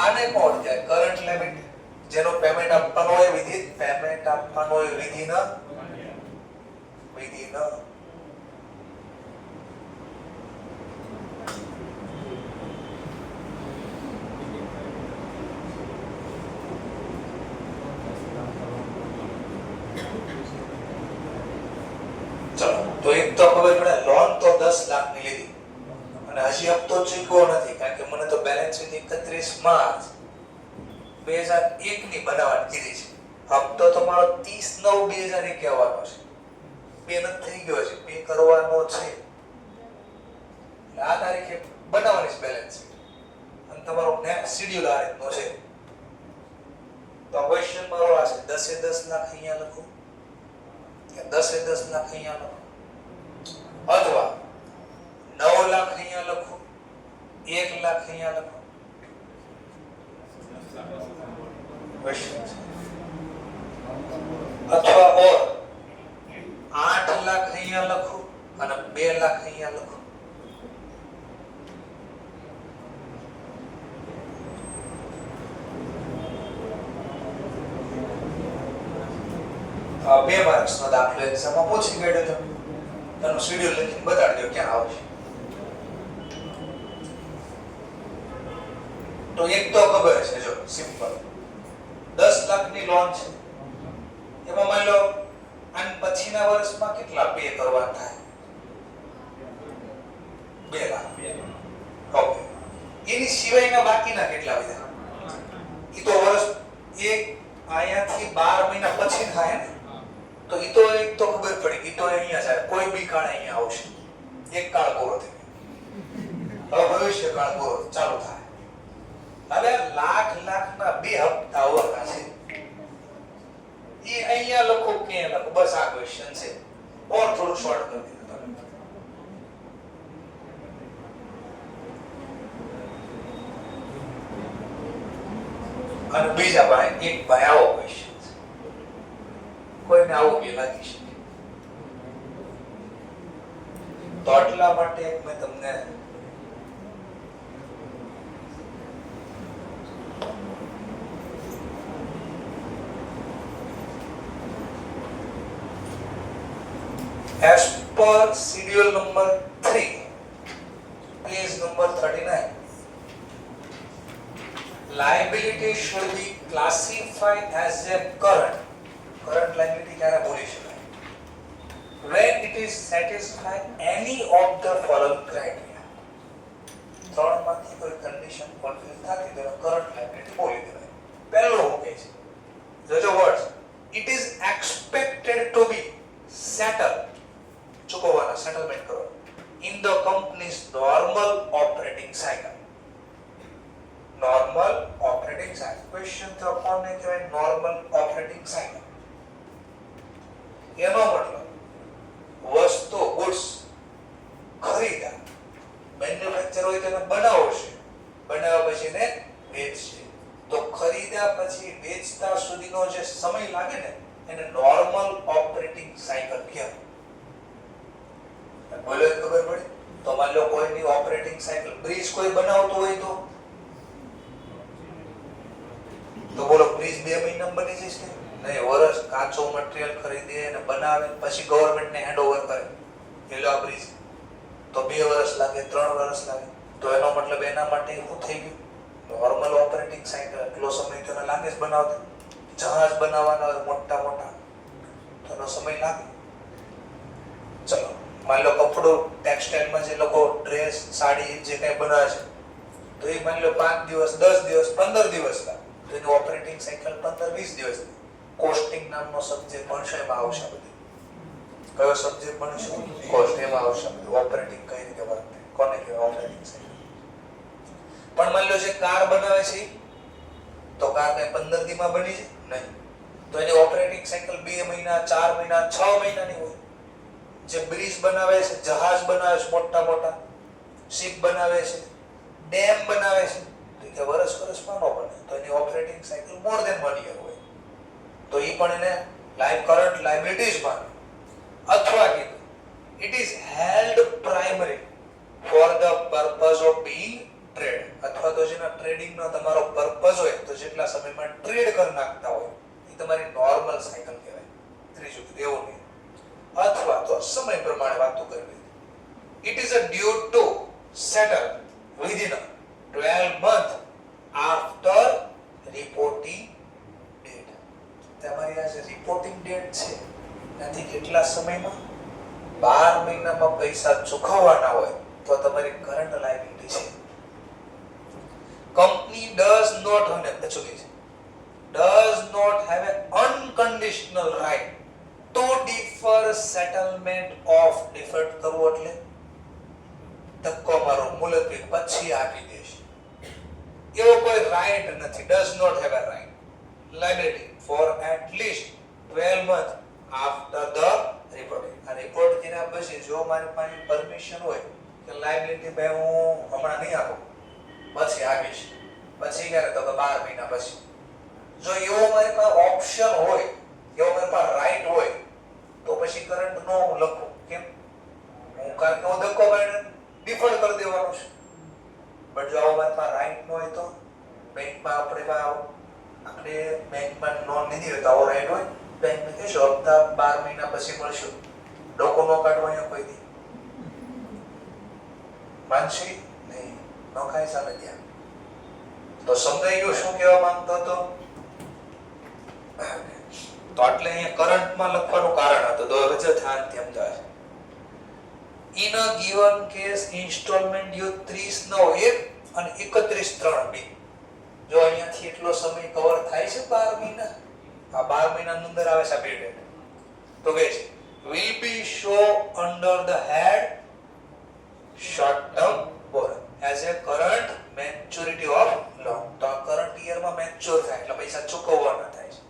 આને કોણ કહે? Current liability. જેનો પેમેન્ટ આપવાનું હોય વિધિન, પેમેન્ટ આપવાનું હોય વિધિન તો એક તો ખબર પડે, લોન તો 10 લાખ ની લીધી અને હજી હપ્તો ચૂકવ્યો નથી, કારણ કે મને તો બેલેન્સ શીટ 31 માર્ચ 2001 ની બનાવવાની કીધી છે. હપ્તો તો મારો 30/9/2001 કહેવાનો છે. પે નથી થઈ ગયો છે, પે કરવાનો છે. આ તારીખે બનાવવાની છે બેલેન્સ શીટ અને તમારો નેક્સ્ટ શેડ્યુલ આ રીતનો છે. તો ક્વેશ્ચન મારો આ છે, 10 લાખ અહીંયા લખો કે 10 લાખ અહીંયા લખો, અથવા 9 લાખ અહીંયા લખો, 1 લાખ અહીંયા લખો. અથવા ઓર 8 લાખ અહીંયા લખો અને 2 લાખ અહીંયા લખો. આ 2 માર્ક્સ નો દાખલો એક્ઝામમાં પૂછી ગયો તો તેનું શેડ્યુલ લખીને બતાડજો ક્યાં આવશે. તો એક તો ખબર છે, જો સિમ્પલ 10 લાખની લોન છે, એમાં માની લો આન પછીના વર્ષમાં કેટલા પે કરવા થાય? 2 લાખ. ઓકે, એની સિવાયના બાકીના કેટલા વધ્યા? ઈ તો વર્ષ એક આયાથી 12 મહિના પછી થાય ને, તો ઈ તો એક તો ખબર પડી, ઈ તો અહીંયા જાય, કોઈ બી કાળ અહીંયા આવશે. એક કાળ પૂરો થઈ ગયો, હવે ભવિષ્ય કાળ પૂરો ચાલુ થાય. હવે લાખના 2 હપ્તા ઓરના છે, ઈ અહીંયા લખો કે લખો, બસ આ ક્વેશ્ચન છે. ઓર થોડું શોર્ટ કરી દીધું તમે. અને બીજા ભાઈ એક ભાઈ આવો ક્વેશ્ચન છે, કોઈને આવું બી લાગી શકે. તો એટલા માટે મેં તમને as per schedule number 3 page number 39, liability should be classified as a current liability ક્યારે બોલી શકાય? when it is satisfy any of the following criteria. ત્રણમાંથી કોઈ કન્ડિશન ફુલફિલ થતી તો કરન્ટ લાયબિલિટી બોલી દેવાય. પહેલો ઓકે છે, જોજો words, it is expected to be settled, ચૂકવવાના, સેટલમેન્ટ કરો, in the company's normal operating cycle. normal operating cycle. question તો કોને કહેવાય? normal operating cycle. એનો મતલબ વસ્તુ ગુડ્સ ખરીદા, મેન્યુફેક્ચર હોય તો એને બનાવશે, બનાવ્યા પછી એને વેચશે. તો ખરીદ્યા પછી વેચતા સુધીનો જે સમય લાગે ને એને નોર્મલ ઓપરેટિંગ સાયકલ કહેવાય. બોલો ખબર પડી? તો માની લો કોઈની ઓપરેટિંગ સાયકલ, બ્રિજ કોઈ બનાવતું હોય તો બોલો બ્રિજ 2 મહિનામાં બની જશે? નહીં, વર્ષ કાચો મટીરીયલ ખરીદે અને બનાવે, પછી ગવર્નમેન્ટને હેન્ડઓવર કરે, એટલે આ બ્રિજ તો 2 વર્ષ લાગે, 3 વર્ષ લાગે. તો એનો મતલબ એના માટે શું થઈ ગયું? નોર્મલ ઓપરેટિંગ સાયકલ એટલો સમય તો એને લાગે જ બનાવતા. જહાજ બનાવવાના હોય મોટા મોટા તો એનો સમય લાગે. ચલો માની લો કપડું ટેક્સટાઇલમાં જે લોકો ડ્રેસ સાડી જે કંઈ બનાવે છે તો એ માની લો 5 દિવસ 10 દિવસ 15 દિવસ લાગે તો એની ઓપરેટિંગ સાયકલ 15-20 દિવસ. કોસ્ટિંગ નામનો સબ્જેક્ટ ભણશો એમાં આવશે બધું. કયો સબ્જેક્ટ ભણશો? કોસ્ટ. એમાં આવશે ઓપરેટિંગ કઈ રીતે વર્ક થાય, કોને કહેવાય ઓપરેટિંગ સાયકલ. પણ માની લો જે કાર બનાવે છે તો કાર કઈ 15 દીમાં બની છે નહીં, તો એની ઓપરેટિંગ સાયકલ 2 મહિના 4 મહિના 6 મહિનાની હોય. જે બ્રિજ બનાવે છે, જહાજ બનાવે છે મોટા મોટા, શિપ બનાવે છે, ડેમ બનાવે છે તો કે વર્ષમાં ન બને, તો એની operating cycle more than 1 year હોય. તો એ પણ એને લાઈફ કરંટ લાયબિલિટીઝ માને. અથવા કીધું it is held primary for the purpose of being trade. અથવા તો જેના ટ્રેડિંગનો તમારો પર્પઝ હોય તો જેટલા સમયમાં ટ્રેડ કરી નાખતા હોય એ તમારી નોર્મલ સાયકલ કહેવાય. ત્રીજું કીધું એવું નહીં. અથવા તો સમય પ્રમાણે વાતો કરવી. It is a due to settle within 12 month after reporting date. તમારી આ જે રિપોર્ટિંગ ડેટ છે ત્યાંથી કેટલા સમયમાં 12 મહિનામાં પૈસા ચૂકવવાના હોય તો તમારી કરંટ લાયબિલિટી છે. Company does not have an unconditional right to defer settlement of deferred કરવો એટલે ધક્કો મારો મુલતવી પછી આપી દેશે એવો કોઈ રાઈટ નથી. does not have a right liability for at least 12 months after the reporting. આ રિપોર્ટ કર્યા પછી જો મારી પાસે પરમિશન હોય કે લાયબિલિટી ભાઈ હું હમણાં નહીં આપું પછી આપીશ, પછી ક્યારે તો 12 મહિના પછી. જો એવો મારી પાસે ઓપ્શન હોય, એવો મારી પાસે રાઈટ હોય તો પછી કરંટ નો હું લખું. કેમ? હું કારણ કે હું ધક્કો મારીને ડિફોલ્ટ કરી દેવાનું છે. બટ જો આવો મારી પાસે રાઈટ ન હોય તો બેંકમાં આપણે બેંકમાં લોન લીધી હોય તો આવો રાઈટ હોય, બેંકને કહેશો હપ્તા 12 મહિના પછી મળશું, ડોકો નો કાઢવો અહીંયા કોઈ દી માનશી નહીં, નો કાંઈ ચાલે ત્યાં. તો સમજાઈ ગયું શું કહેવા માંગતો હતો? તો એટલે અહીંયા કરંટમાં લખવાનું કારણ હતું. તો હવે જો ધ્યાનથી સમજાય. In a given case instalment due 30/9/1 અને 31/3/2. જો અહીંયાથી એટલો સમય કવર થાય છે 12 મહિના. આ 12 મહિનાની અંદર આવે છે આ બે ડેટ. તો કે છે will be show under the head short term borrowing as a current maturity of loan. તો આ કરંટ યરમાં મેચ્યોર થાય એટલે પૈસા ચૂકવવાના થાય છે.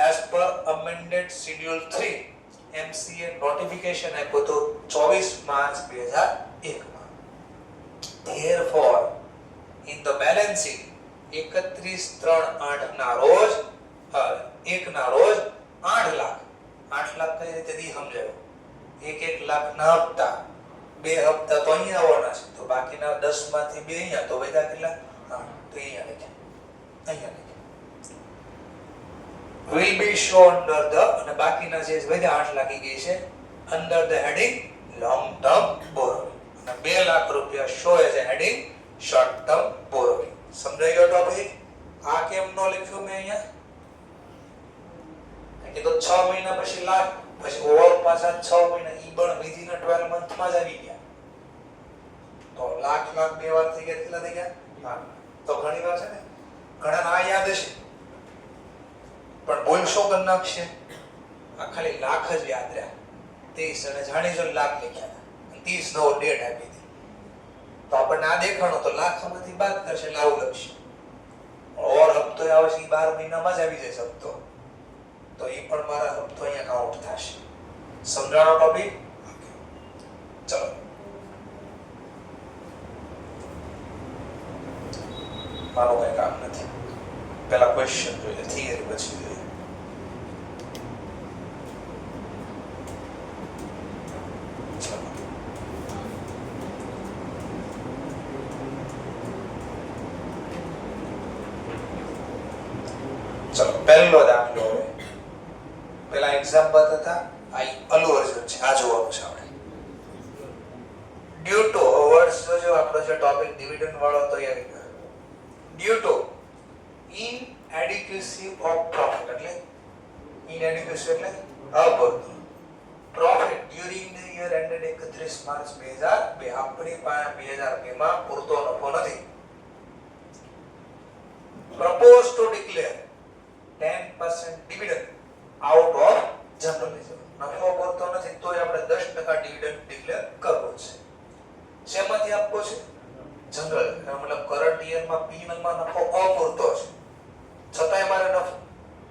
as per amended schedule 3 MCA notification આપ્યો તો 24 માર્ચ 2001 માં. therefore in the balancing 31/3/8 ના રોજ 1 ના રોજ 8 લાખ કઈ રીતે દી સમજાયો? 1 લાખ ના હપ્તા, 2 હપ્તા તો અહીંયા આવવાના છે તો બાકીના 10 માંથી 2 અહીંયા તો વધ્યા કેટલા? 8. તો અહીંયા will be shown under the અને બાકીના જે વધ્યા 8 લાખી ગઈ છે under the heading long term borrowing અને 2 લાખ રૂપિયા show as a heading short term borrowing. સમજાઈ ગયો ટોપિક? આ કેમ નો લખ્યું મેં અહીંયા? કે તો 6 મહિના પછી લાખ, પછી ઓવર પાછા 6 મહિના ઈ પણ વિધિના 12 મંથ માં જ આવી ગયા. તો લાખ બે વાર થઈ ગયા, કેટલા થઈ ગયા? લાખ. તો ઘણી વાર છે ને ઘણા આ યાદ હશે પણ બોલશો કે નાખશે આ ખાલી લાખ જ યાદ રહ્યા. 30 અને જાણીજો લાખ લખ્યા હતા 30 નો ડેટ આપી હતી તો આપણને આ દેખાણો તો લાખમાંથી બાદ કરશે એટલે આવું લખશે. ઓર હપ્તો આવે છે 12 મહિનામાં જ આવી જશે હપ્તો, તો એ પણ મારા હપ્તો અહીંયા કાઉન્ટ થશે. સમજાણો ટોપિક? ચલો મારો કઈ કામ નથી, પેલા ક્વેશ્ચન જોઈએ, થિયરી પછી જોઈએ. ચલો પહેલો દાખલો હવે. પેલા એક્ઝામ્પલ હતા આ અલ્લુ અર્જુન છે, આ જોવાનું છે આપણે. ડ્યુ ટુ વર્ષ જો આપણો જે ટોપિક ડિવિડન્ડ વાળો તો યાર due to inadequacy of profit એટલે inadequacy એટલે અપૂરતું profit during the year ended 31 March 2002 આપણી પાસે 2002 માં પૂરતો નફો નથી. propose to declare 10% dividend out of general reserve. નફો પૂરતો નથી તોય આપણે 10% dividend declare કરવો છે. શેમાંથી આપવો છે? જનરલ મતલબ કરંટ યર માં P1 માં નફો અપૂરતો છે છતાંય મારે નફો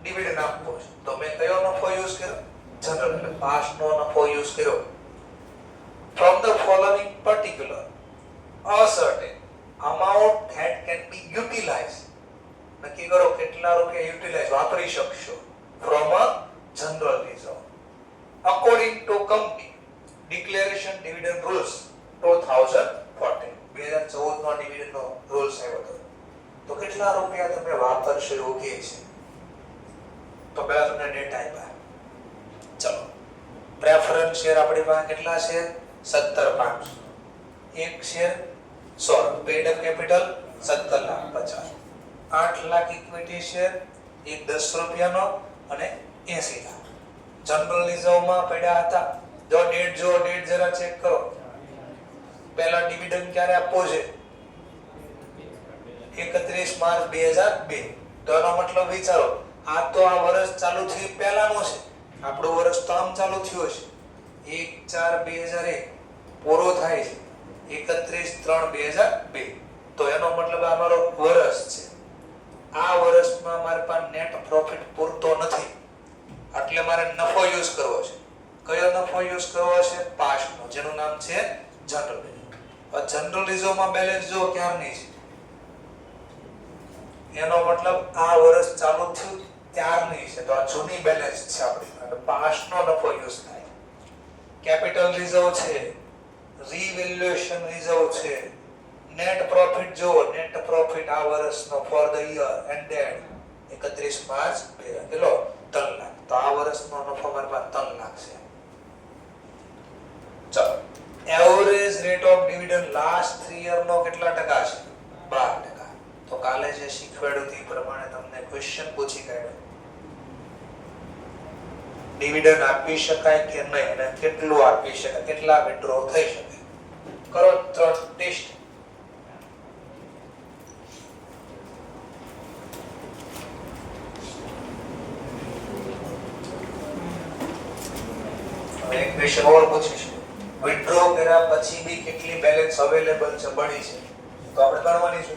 ડિવિડન્ડ આપવો છે તો મેં કયો નફો યુઝ કર્યો? જનરલ એટલે પાસ્ટ નો નફો યુઝ કર્યો. from the following particular a certain amount that can be utilized નક્કી કરો કેટલા રૂપિયા યુટિલાઇઝ વાપરી શકશો from a general reserve according to company declaration dividend rules 2014 2014 no dividend no rules આવ્યો હતો તો કેટલા રૂપિયા તમે વાપરશો એવું કહે છે. તો પહેલા તમને ડેટા આપ્યા. ચલો પ્રેફરન્સ શેર આપણી પાસે કેટલા છે? 17500 એક share 100 paid up capital 17,50,000 8 lakh equity share એક 10 રૂપિયાનો અને 80 લાખ જનરલ રિઝર્વ માં પડ્યા હતા. જો ડેટ જરા ચેક કરો. પહેલા ડિવિડન્ડ ક્યારે આપવો છે? 31 માર્ચ 2002 તો એનો મતલબ વિચારો આ તો આ વર્ષ ચાલુ થયું પહેલાનું છે. આપણું વર્ષ તો આમ ચાલુ થયું છે 1/4/2001 પૂરો થાય છે 31/3/2002 તો એનો મતલબ આ મારો વર્ષ છે. આ વર્ષમાં મારી પાસે નેટ પ્રોફિટ પૂરતો નથી એટલે મારે નફો યુઝ કરવો છે. કયો નફો યુઝ કરવો છે? પાસ્ટનો જેનું નામ છે જનરલ રિઝર્વ. જનરલ રિઝર્વ માં બેલેન્સ જો ક્યારની છે એનો મતલબ આ વર્ષ ચાલુ થયું ત્યારની છે તો આ જૂની બેલેન્સ છે આપણી અને પાસ્ટનો નફો યુઝ થાય. કેપિટલ રિઝર્વ છે, રીવેલ્યુએશન રિઝર્વ છે, નેટ પ્રોફિટ જો નેટ પ્રોફિટ આ વર્ષનો for the year ended 31 March 2000 કેટલો 3 લાખ તો આ વર્ષનો નફો મારી પાસે 3 લાખ છે. ચલો average rate of dividend last 3 year નો કેટલા ટકા છે? 12%. તો કાલે જે શીખવાડ્યું તે પ્રમાણે તમને ક્વેશ્ચન પૂછી કાઢ્યો ડિવિડન્ડ આપી શકાય કે નહીં અને કેટલું આપી શકાય કેટલા વિથડ્રો થઈ શકે. કરો 3 ટેસ્ટ. એક ક્વેશ્ચન ઓર પૂછીશ વિથડ્રો કર્યા પછી બી કેટલી બેલેન્સ અવેલેબલ છે બળી છે તો આપણે ગણવાની છે.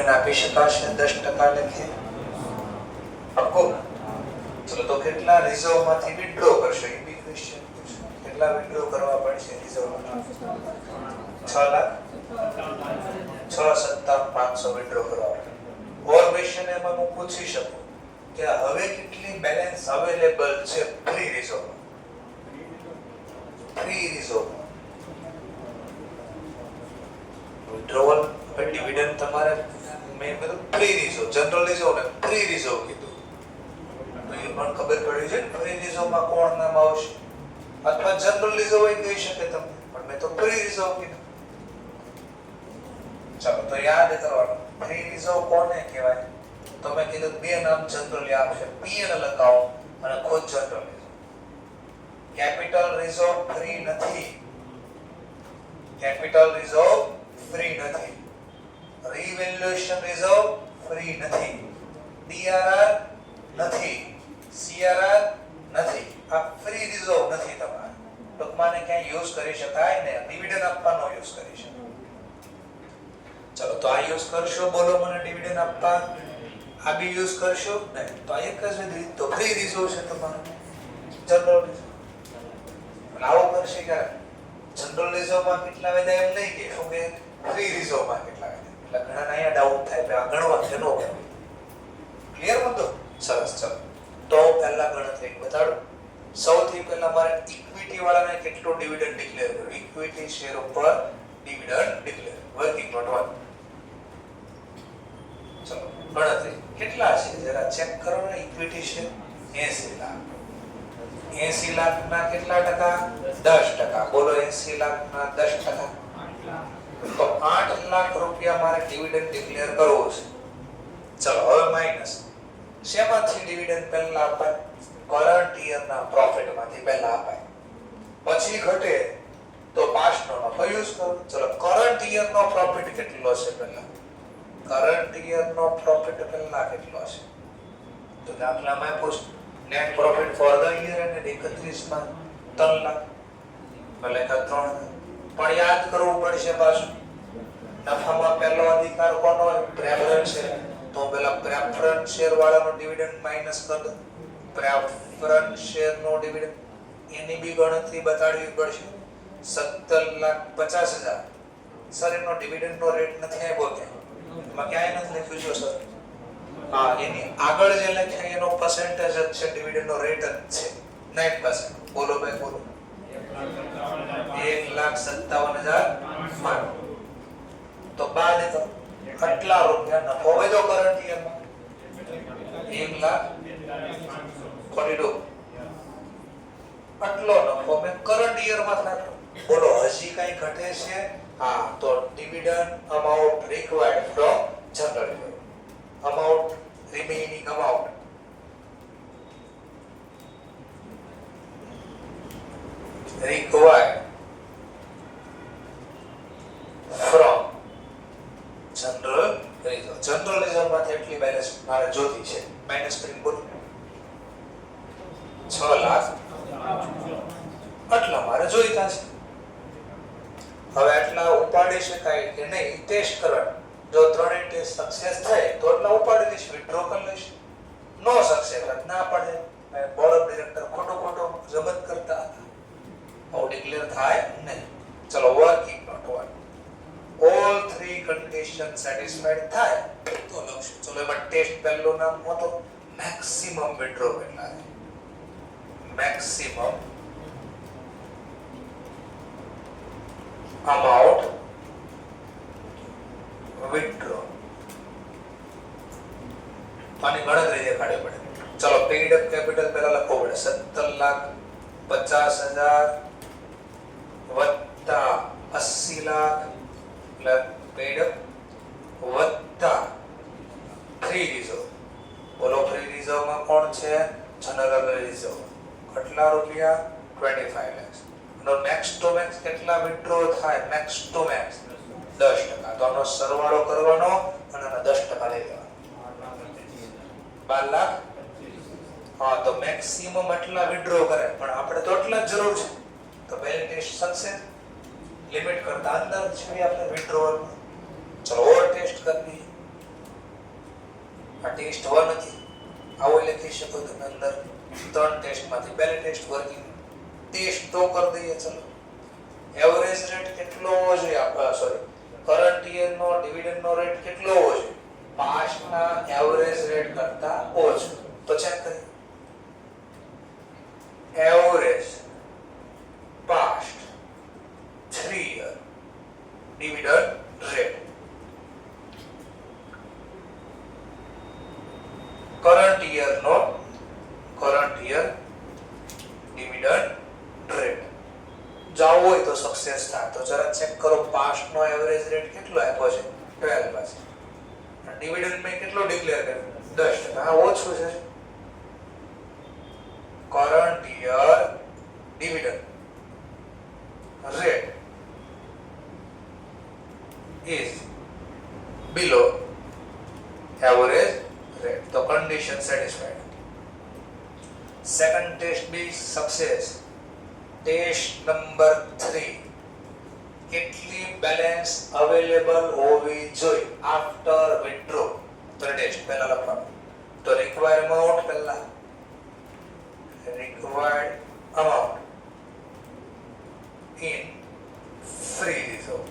ડિવિડન્ડ આપી શકાશે 10% લેખે? પાક્કો? ચલો તો કેટલા રિઝર્વ માંથી વિથડ્રો કરશો એ બી ક્વેશ્ચન પૂછો. કેટલા વિથડ્રો કરવા પડશે રિઝર્વ માંથી? 6 લાખ 6,57,500 વિથડ્રો કરવા પડે. ઓર ક્વેશ્ચન એમાં હું પૂછી શકું કે હવે કેટલી બેલેન્સ અવેલેબલ છે free reserve? Free reserve withdrawal dividend તમારે મેં બધું ફ્રી રિઝર્વ, જનરલ રિઝર્વ ને ફ્રી રિઝર્વ કીધું તો એ પણ ખબર પડી છે ફ્રી રિઝર્વમાં કોણ નામ આવશે, અથવા જનરલ રિઝર્વ એ કહી શકે તમને, પણ મેં તો ફ્રી રિઝર્વ કીધું. ચાલો તો યાદ કરવાનું ફ્રી રિઝર્વ કોને કહેવાય? તો મેં કીધું બે નામ જનરલી આપશે, P&L એકાઉન્ટ અને ખુદ general reserve. Capital reserve free નથી, કેપિટલ રિઝર્વ ફ્રી નથી, રિવેલ્યુએશન રિઝર્વ ફ્રી નથી, DRR નથી, CRR નથી. આ ફ્રી રિઝર્વ નથી તમારે. ટૂંકમાં ક્યાંય યુઝ કરી શકાય ને, ડિવિડન્ડ આપવાનો યુઝ કરી શકાય. ચલો તો આ યુઝ કરશો, બોલો મને ડિવિડન્ડ આપવા. આ બી યુઝ કરશો ને તો આ એક જ રીત, તો ફ્રી રિઝર્વ છે તમારો જનરલ રિઝર્વ. આવો કરશે કે જનરલ રિઝર્વમાં કેટલા વેદા એમ નહીં કે શું કે ફ્રી રિઝર્વમાં કેટલા વેદા, એટલે ઘણા અહીંયા ડાઉટ થાય કે આ ગણવા છે નો ગણવા. ક્લિયર મુદ્દો? સરસ. ચલો તો પહેલા ગણતરી બતાડો. સૌથી પહેલા મારે ઇક્વિટી વાળાને કેટલો ડિવિડન્ડ ડિક્લેર કર્યો? ઇક્વિટી શેર ઉપર dividend declare, working note one. ચલો ગણતરી કેટલા છે જરા ચેક કરો ને. ઇક્વિટી શેર 80 લાખ, 80 લાખના કેટલા ટકા? 10%. બોલો 80 લાખના 10%. તો 8 લાખ રૂપિયા મારે ડિવિડન્ડ ડિક્લેર કરવો છે. ચલો હવે માઈનસ શેમાંથી ડિવિડન્ડ પહેલા અપાય? કરંટ યરના પ્રોફિટમાંથી પહેલા અપાય, પછી ઘટે તો પાસ્ટનો નફો યુઝ કરો. ચલો કરંટ યરનો પ્રોફિટ કેટલો છે પહેલા? કરંટ યરનો પ્રોફિટ પહેલા કેટલો છે? તો દાખલામાં પૂછ net profit for the year અને 31 માં 3 લાખ ભલે કે 3, પણ યાદ કરવું પડશે પાછું નફામાં પહેલો અધિકાર કોનો હોય? Preference share. તો પેલા પ્રેફરન્સ શેર વાળાનો ડિવિડન્ડ માઈનસ કર દો. પ્રેફરન્સ શેરનો ડિવિડન્ડ એની બી ગણતરી બતાડવી પડશે. 17,50,000. સર એનો ડિવિડન્ડનો રેટ નથી આપ્યો કે એમાં ક્યાંય નથી લખ્યું છે સર? હા, એની આગળ જે લખ્યા એનો પર્સન્ટેજ જ છે, ડિવિડન્ડનો રેટ જ છે 9%. બોલો ભાઈ બોલો. 1,57,000. તો બાદ તો કેટલા રૂપિયા નફો વધ્યો કરંટ યરમાં? 1,42,000. આટલો નફો મેં કરંટ યરમાં નાખ્યો. બોલો હજી કઈ ઘટે છે? હા, તો dividend amount required from general reserve, amount remaining amount required from general reserve. General reserve માંથી એટલી બેલેન્સ મારે જોતી છે. માઈનસ કરીને બોલો 6 લાખ આટલા મારે જોઈતા છે. હવે આટલા ઉપાડી શકાય કે નહીં ટેસ્ટ કરવાનું. જો ત્રણેય ટેસ્ટ સક્સેસ થાય તો આટલા ઉપાડી લઈશ, વિથડ્રો કરી લઈશ. નો સક્સેસ ના પડે બોર્ડ ઓફ ડિરેક્ટર ખોટો જબત કરતા હતા, આવું ડિક્લેર થાય નહીં. ચલો working note one. All 3 condition satisfied થાય તો લખશું. ચલો એમાં ટેસ્ટ પહેલું નામ હતો મેક્સિમમ વિથડ્રો કેટલા છે? Maximum amount withdraw. આની ગણતરી દેખાડવી પડે. ચલો પેઇડ અપ કેપિટલ પહેલા લખવો પડે. 17,50,000 વત્તા 80 લાખ એટલે પેઇડ અપ વત્તા ફ્રી રિઝર્વ. બોલો ફ્રી રિઝર્વમાં કોણ છે? General reserve. કેટલા રૂપિયા? 25 lakh. No max to max કેટલા વિથડ્રો થાય? Max to max 10%. તો આનો સરવાળો કરવાનો અને આના 10% લઈ લેવાનો. 12 લાખ. હા, તો મેક્સિમમ એટલા વિથડ્રો કરે, પણ આપણે તો એટલા જ જરૂર છે. તો બેલેન્સ ટેસ્ટ સક્સેસ, લિમિટ કરતા અંદર છે આપણે વિથડ્રોવલ. ચલો ઓવર ટેસ્ટ કરી આ ટેસ્ટ 1 હતી. આવો લખી શકો તમે અંદર 3 ટેસ્ટમાંથી પહેલી ટેસ્ટ વર્કિંગ ટેસ્ટ તો કરી દઈએ. ચલો એવરેજ રેટ કેટલો હોવો જોઈએ? સોરી, કરંટ યર નો ડિવિડન્ડ નો રેટ કેટલો હોવો જોઈએ? પાસ્ટના એવરેજ રેટ કરતા ઓછો. તો ચેક કરીએ. Average past 3 year dividend rate. current year dividend rate. જાવ હોય તો સક્સેસ થાય તો જરા ચેક કરો પાસ્ટ નો એવરેજ રેટ કેટલો આપ્યો છે? 12 પાસે. ડિવિડન્ડ મે કેટલો ડિક્લેર કર્યો? 10%. આ ઓછું છે. Current year dividend rate is below average rate. तो condition satisfied. Second test be success. Test number 3. કેટલી બેલેન્સ અવેલેબલ હોવી જોઈએ આફ્ટર વિથડ્રો? તો ટેસ્ટ પહેલા લખવાનું. તો રિક્વાયર્ડ અમાઉન્ટ પહેલા required amount in free reserve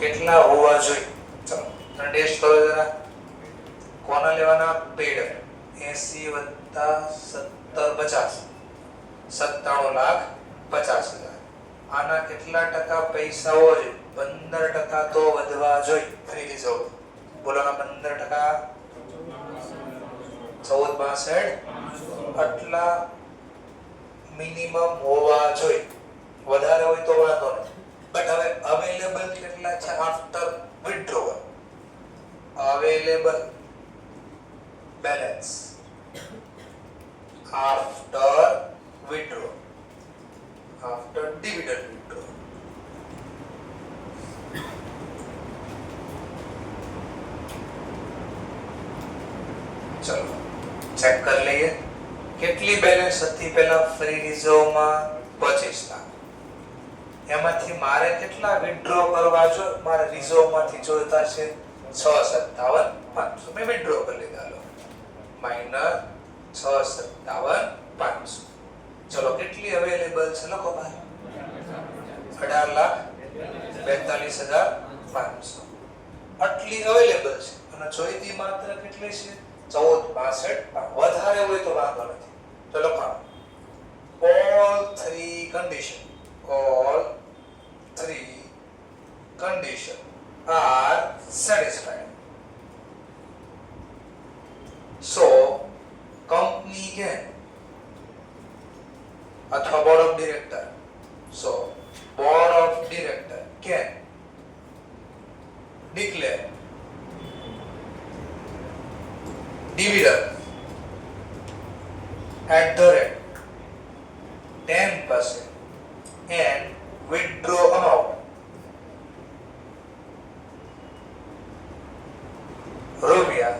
કેટલા હોવા જોઈએ? ચલો તમે ટેસ્ટ કરો જરા. કોના લેવાના? પેડ 80 + 17 50 97,50,000. આના કેટલા ટકા પૈસા હોવા જોઈએ? 15% તો વધવા જોઈએ ફ્રી રિઝર્વ. બોલો ના 15%. 14,62 આટલા મિનિમમ હોવા જોઈએ. વધારે હોય તો વાંધો નહીં. બટ હવે અવેલેબલ કેટલા છે after withdrawal? Available balance after withdraw, after dividend withdraw. ચલો ચેક કરી લઈએ. કેટલી બેલેન્સ હતી પહેલા ફ્રી રિઝર્વમાં? 25 લાખ. એમાંથી મારે કેટલા વિથડ્રો કરવા જો? મારે રિઝર્વમાંથી જોઈતા છે 657,500. મેં વિથડ્રો કરી લીધા. લો માઈનસ 657,500. ચલો કેટલી અવેલેબલ છે લખો ભાઈ. 18,42,500. આટલી અવેલેબલ છે અને જોઈતી માત્ર કેટલી છે? 14,62. વધારે હોય તો વાંધો નથી. તો લખો all three condition are satisfied. So company can अथवा board of director. So board of director can declare dividend at the rate 10% and withdraw amount રૂપિયા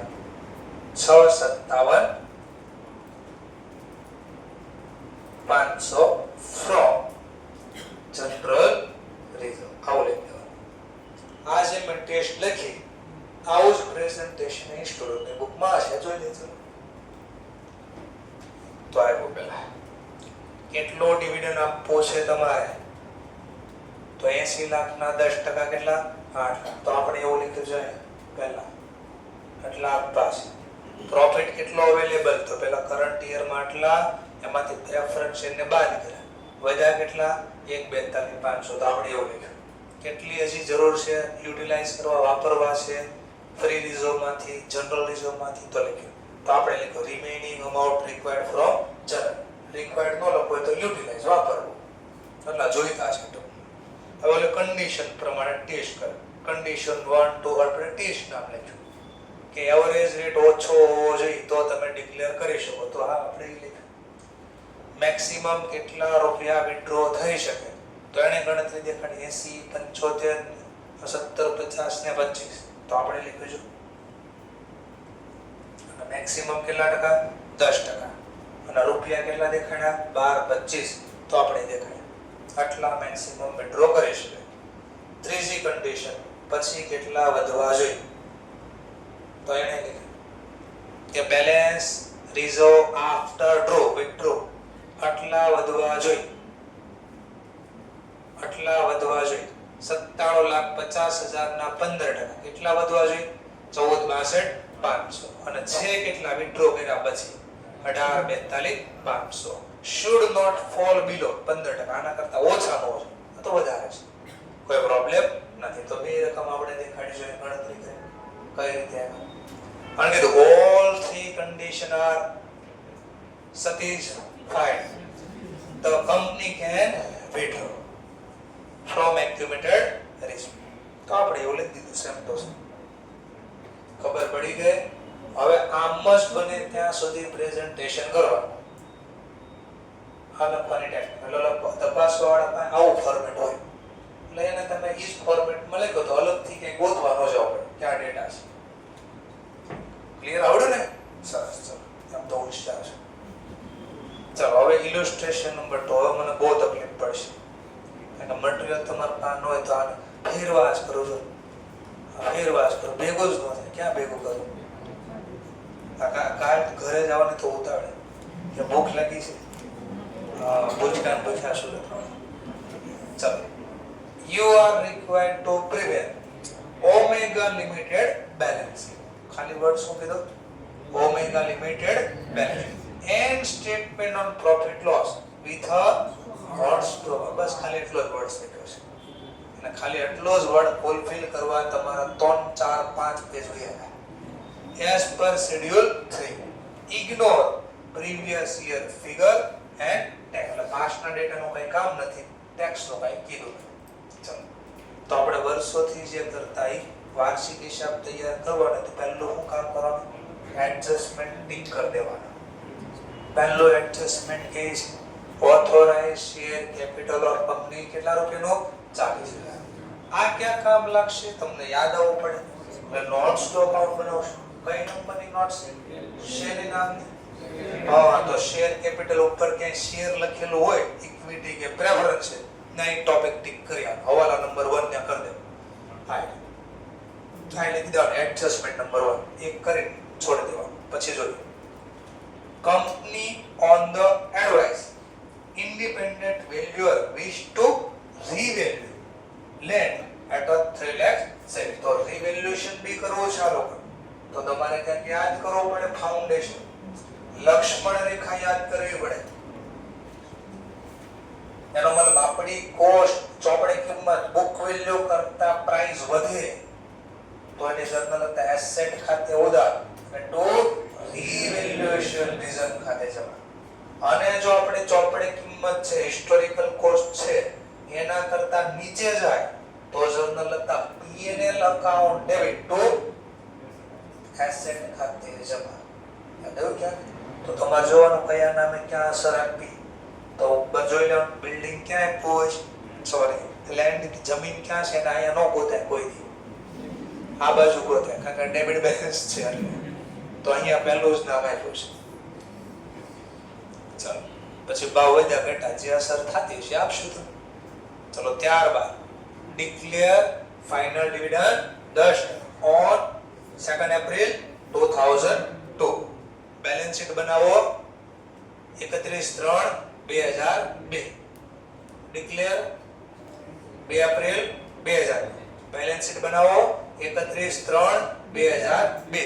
657,500 from general reserve. આવું લખી દેવાનું. આ જે મેં ટેસ્ટ લખી આવું જ પ્રેઝન્ટેશન એ સ્ટુડન્ટની બુકમાં હશે. જોઈ લેજો. તો આવ્યો પહેલા કેટલો ડિવિડન્ડ આપવો છે તમારે? તો 80 લાખના 10% કેટલા? 8 લાખ. તો આપણે એવું લખ્યું છે પહેલા આટલા આપવા છે. પ્રોફિટ કેટલો અવેલેબલ? તો પહેલા કરંટ યરમાં આટલા, એમાંથી પ્રેફરન્સ શેરને બાદ કર્યા, વધ્યા કેટલા? 1,42,500. તો આપણે એવું લખ્યું. કેટલી હજી જરૂર છે યુટિલાઇઝ કરવા, વાપરવા છે ફ્રી રિઝર્વમાંથી, જનરલ રિઝર્વમાંથી? તો લખ્યું. તો આપણે લખ્યું remaining amount required from general. Required ન લખો તો યુટિલાઇઝ વાપરવું એટલા જોઈતા છે. તો હવે ઓલે કન્ડિશન પ્રમાણે ટેસ્ટ કરે. કન્ડિશન 1 2 આપણે ટેસ્ટ નામ લખ્યું કે એવરેજ રેટ ઓછો હોવો જોઈએ તો તમે ડિક્લેર કરી શકો. તો હા આપણે લખ્યું. મેક્સિમમ કેટલા રૂપિયા વિથડ્રો થઈ શકે? તો એને ગણતરી દેખાડી 80 75 70 50 ને 25. તો આપણે લખ્યું છે મેક્સિમમ કેટલા ટકા? 10%. અને રૂપિયા કેટલા દેખાડ્યા? 12 25. તો આપણે દેખાડ્યા આટલા મેક્સિમમ વિથડ્રો કરી શકે. ત્રીજી કન્ડિશન પછી કેટલા વધવા જોઈએ? તો એને લખ્યું કે બેલેન્સ રિઝર્વ આફ્ટર વિથડ્રો આટલા વધવા જોઈએ, આટલા વધવા જોઈએ. 97,50,000 ના 15%. કેટલા વધવા જોઈએ? 14,62,500. અને છે કેટલા વિથડ્રો કર્યા પછી? 18,42,500. should not fall below 15%. આના કરતા ઓછા ન હોય તો વધારે છે, કોઈ પ્રોબ્લેમ નથી. તો બે રકમ આપણે દેખાડી જોઈએ, ગણતરી કરી કઈ રીતે. અને કીધું all three condition are satisfied, the company can withdraw from accumulated risk. તો આપણે એવું લખી દીધું સેમ ટુ સેમ. ખબર પડી ગઈ. હવે આમ જ બને ત્યાં સુધી પ્રેઝન્ટેશન કરવાનું. આ લખવાની ટેકનિક તપાસવાવાળા પાસે આવું ફોર્મેટ હોય એટલે એને તમે ઈ ફોર્મેટમાં લખો તો અલગથી કંઈ ગોતવા ન જવું પડે ક્યાં ડેટા છે. ક્લિયર આવડે ને? સરસ. ચલો એમ તો હોશિયાર છે. ચલો હવે ઇલુસ્ટ્રેશન નંબર 2. હવે મને બહુ તકલીફ પડશે કારણ કે મટીરિયલ તમારા પાસે ન હોય તો આને ફેરવા જ કરો છો, ફેરવા જ કરો, ભેગો જ ન થાય. ક્યાં ભેગું કરું? કાલ ઘરે જવાની તો ઉતાવળે કે ભૂખ લાગી છે, ભૂલકાન ભૂખ્યા શું લખવાનું. ચલો you are required to prepare Omega Limited balance. ખાલી વર્ડ શું કીધું? Omega Limited balance and statement on profit loss with a hot stock. બસ ખાલી એટલો જ વર્ડ લખ્યો છે અને ખાલી એટલો જ વર્ડ ફૂલફિલ કરવા તમારા 3, 4, 5 પેજ હોય. as per schedule 3 ignore previous year figure and tax. એટલે પાસ્ટના ડેટાનું કંઈ કામ નથી, ટેક્સનું કંઈ કીધું. ચલો તો આપણે વર્ષોથી જે કરતા એ વાર્ષિક હિસાબ તૈયાર કરવાનો તો પહેલું શું કામ કરવાનું? એડજસ્ટમેન્ટ ટિક કરી દેવાનું. પહેલો એડજસ્ટમેન્ટ કે છે ઓથોરાઇઝ શેર કેપિટલ ઓર કંપની કેટલા રૂપિયાનો? 40,000. આ ક્યાં કામ લાગશે? તમને યાદ આવવું પડે. એટલે નોટ્સ તો અકાઉન્ટ બનાવશું. કઈ કંપની નોટ્સ? શેરની નામની. હા, તો શેર કેપિટલ ઉપર ક્યાંય શેર લખેલું હોય, ઇક્વિટી કે પ્રેફરન્સ છે, ના એક ટોપિક ટિક કરી આપ. હવાલા નંબર 1 ને કરી દે. હા લખી દેવાનું એડજસ્ટમેન્ટ નંબર 1 એક કરી છોડી દેવાનું. પછી જોઈએ company on the advice independent valuer wish to revalue land at a 3 lakh sale. તો revaluation બી કરવો છે આ લોકો તો તમારે ત્યાં યાદ કરવો પડે ફાઉન્ડેશન, લક્ષ્મણ રેખા યાદ કરવી પડે. એનો મતલબ આપણી કોસ્ટ ચોપડી કિંમત બુક વેલ્યુ કરતા પ્રાઇસ વધે તો એની જર્નલ એસેટ ખાતે ઉધાર અને ટુ રિવેલ્યુએશન રિઝર્વ ખાતે જમા. અને જો આપણે ચોપડી કિંમત છે હિસ્ટોરિકલ કોસ્ટ છે એના કરતા નીચે જાય તો જર્નલ હતા P&L account debit to asset ખાતે જમા. યાદ ક્યાં? તો તમારે જોવાનું કયા નામે ક્યાં અસર આપી. તો ઉપર જોઈ લો બિલ્ડિંગ ક્યાં આપ્યું છે, સોરી લેન્ડ જમીન ક્યાં છે ને અહીંયા ન ગોતાય કોઈ દી, આ બાજુ ગોતાય કારણ કે ડેબિટ બેલેન્સ છે એટલે તો અહીંયા પહેલું જ નામ આપ્યું છે. ચાલો પછી ભાવ વધ્યા ઘટા જે અસર થતી છે આપશું તો. ચલો ત્યારબાદ declare final dividend 10 on 2 April 2002. Balance sheet બનાવો 31/3/2002. Declare 2 April 2000. બેલેન્સ શીટ બનાવો 31/3/2002.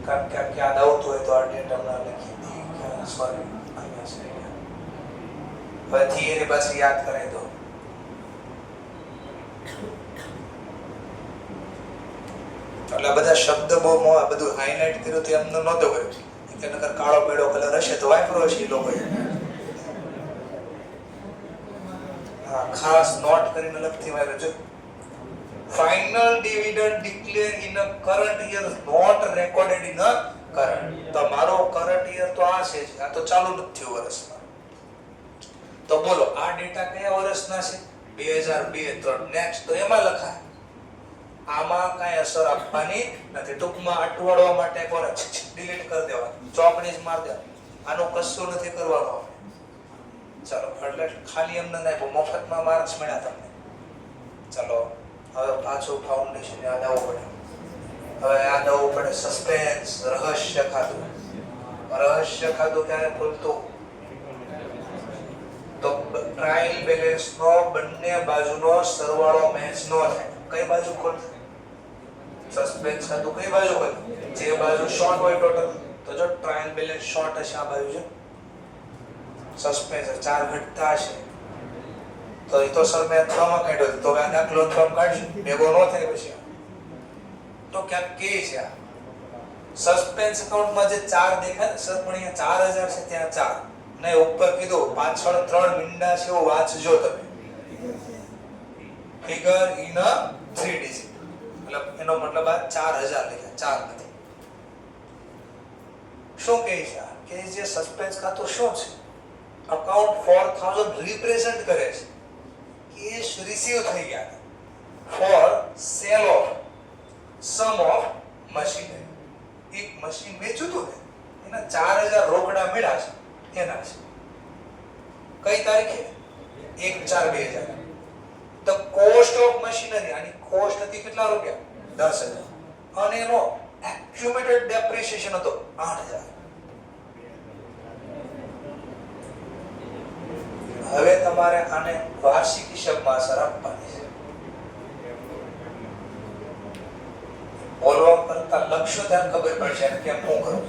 કારણ કે યાદ આવતું હોય તો આ ડેટા લખી દી કે સોરી અહીંયા છે. હવે થિયરી પાછી યાદ કરાવી દો. એટલે બધા શબ્દ બહુ બધું હાઇલાઇટ કર્યું તો એમને નહોતો કર્યું કે નકર કાળો પીળો કલર હશે તો વાપરો હશે લોકોએ. હા ખાસ નોટ કરીને લખતી વાપરો જો final dividend declared in a current year not recorded in a current. તો મારો current year તો આ છે, આ તો ચાલુ નથી થયું વર્ષમાં. તો બોલો આ ડેટા કયા વર્ષના છે? 2002-3. નેક્સ્ટ તો એમાં લખાય. આમાં કાંઈ અસર આપવાની નથી. ટૂંકમાં અટવાડવા માટે કોને ડિલીટ કરી દેવાનું, ચોકડી જ માર દેવાનું. આનું કશું નથી કરવાનું. ચાલો એટલે ખાલી એમને નાખ્યું, મફતમાં માર્ક્સ મળ્યા તમને. ચાલો હવે પાછું ફાઉન્ડેશન યાદ આવવું પડે. હવે યાદ આવવું પડે સસ્પેન્સ, રહસ્ય ખાતું. રહસ્ય ખાતું ક્યારે ખુલતું? તો ટ્રાયલ બેલેન્સ નો બંને બાજુનો સરવાળો મેચ નો થાય. કઈ બાજુ ખોલશે? સસ્પેન્સ ખાતું કઈ બાજુ ખોલે? જે બાજુ શોર્ટ હોય ટોટલ. તો જો ટ્રાયલ બેલેન્સ શોર્ટ હશે આ બાજુ છે, સસ્પેન્સ 4 ઘટતા હશે તો એ તો સર મેં 6 માં કાઢ્યો તો આ દાખલો 6 માં કાઢશું ભેગો ન થાય પછી. તો ક્યાંક કે છે આ સસ્પેન્સ એકાઉન્ટમાં જે 4 દેખાય સર પણ અહીંયા 4000 છે ત્યાં 4 ને ઉપર કીધું પાછળ 3 મીંડા છે એવું વાંચજો તમે. ફિગર ઇન અ 3 ડિજિટ મતલબ એનો મતલબ આ 4000 લખ્યા 4 નથી. શું કહે છે કે જે સસ્પેન્સ ખાતું શું છે? અકાઉન્ટ 4000 રિપ્રેઝન્ટ કરે છે. કેશ રિસીવ થઈ ગયા for sale of some of machinery. એક મશીન વેચ્યું હતું ને એના 4000 રોકડા મળ્યા છે એના છે. કઈ તારીખે? 1/4/2000. ધ કોસ્ટ ઓફ મશીનરી આની કોસ્ટ હતી કેટલા રૂપિયા? 10000 અને એનો એક્યુમ્યુલેટેડ ડેપ્રિસિએશન હતો 8000. હવે તમારે આને વાર્ષિક હિસાબમાં અસર આપવાની છે. બોલવા કરતા લક્ષ્ય ધ્યાન ખબર પડશે અને કેમ હું કરું.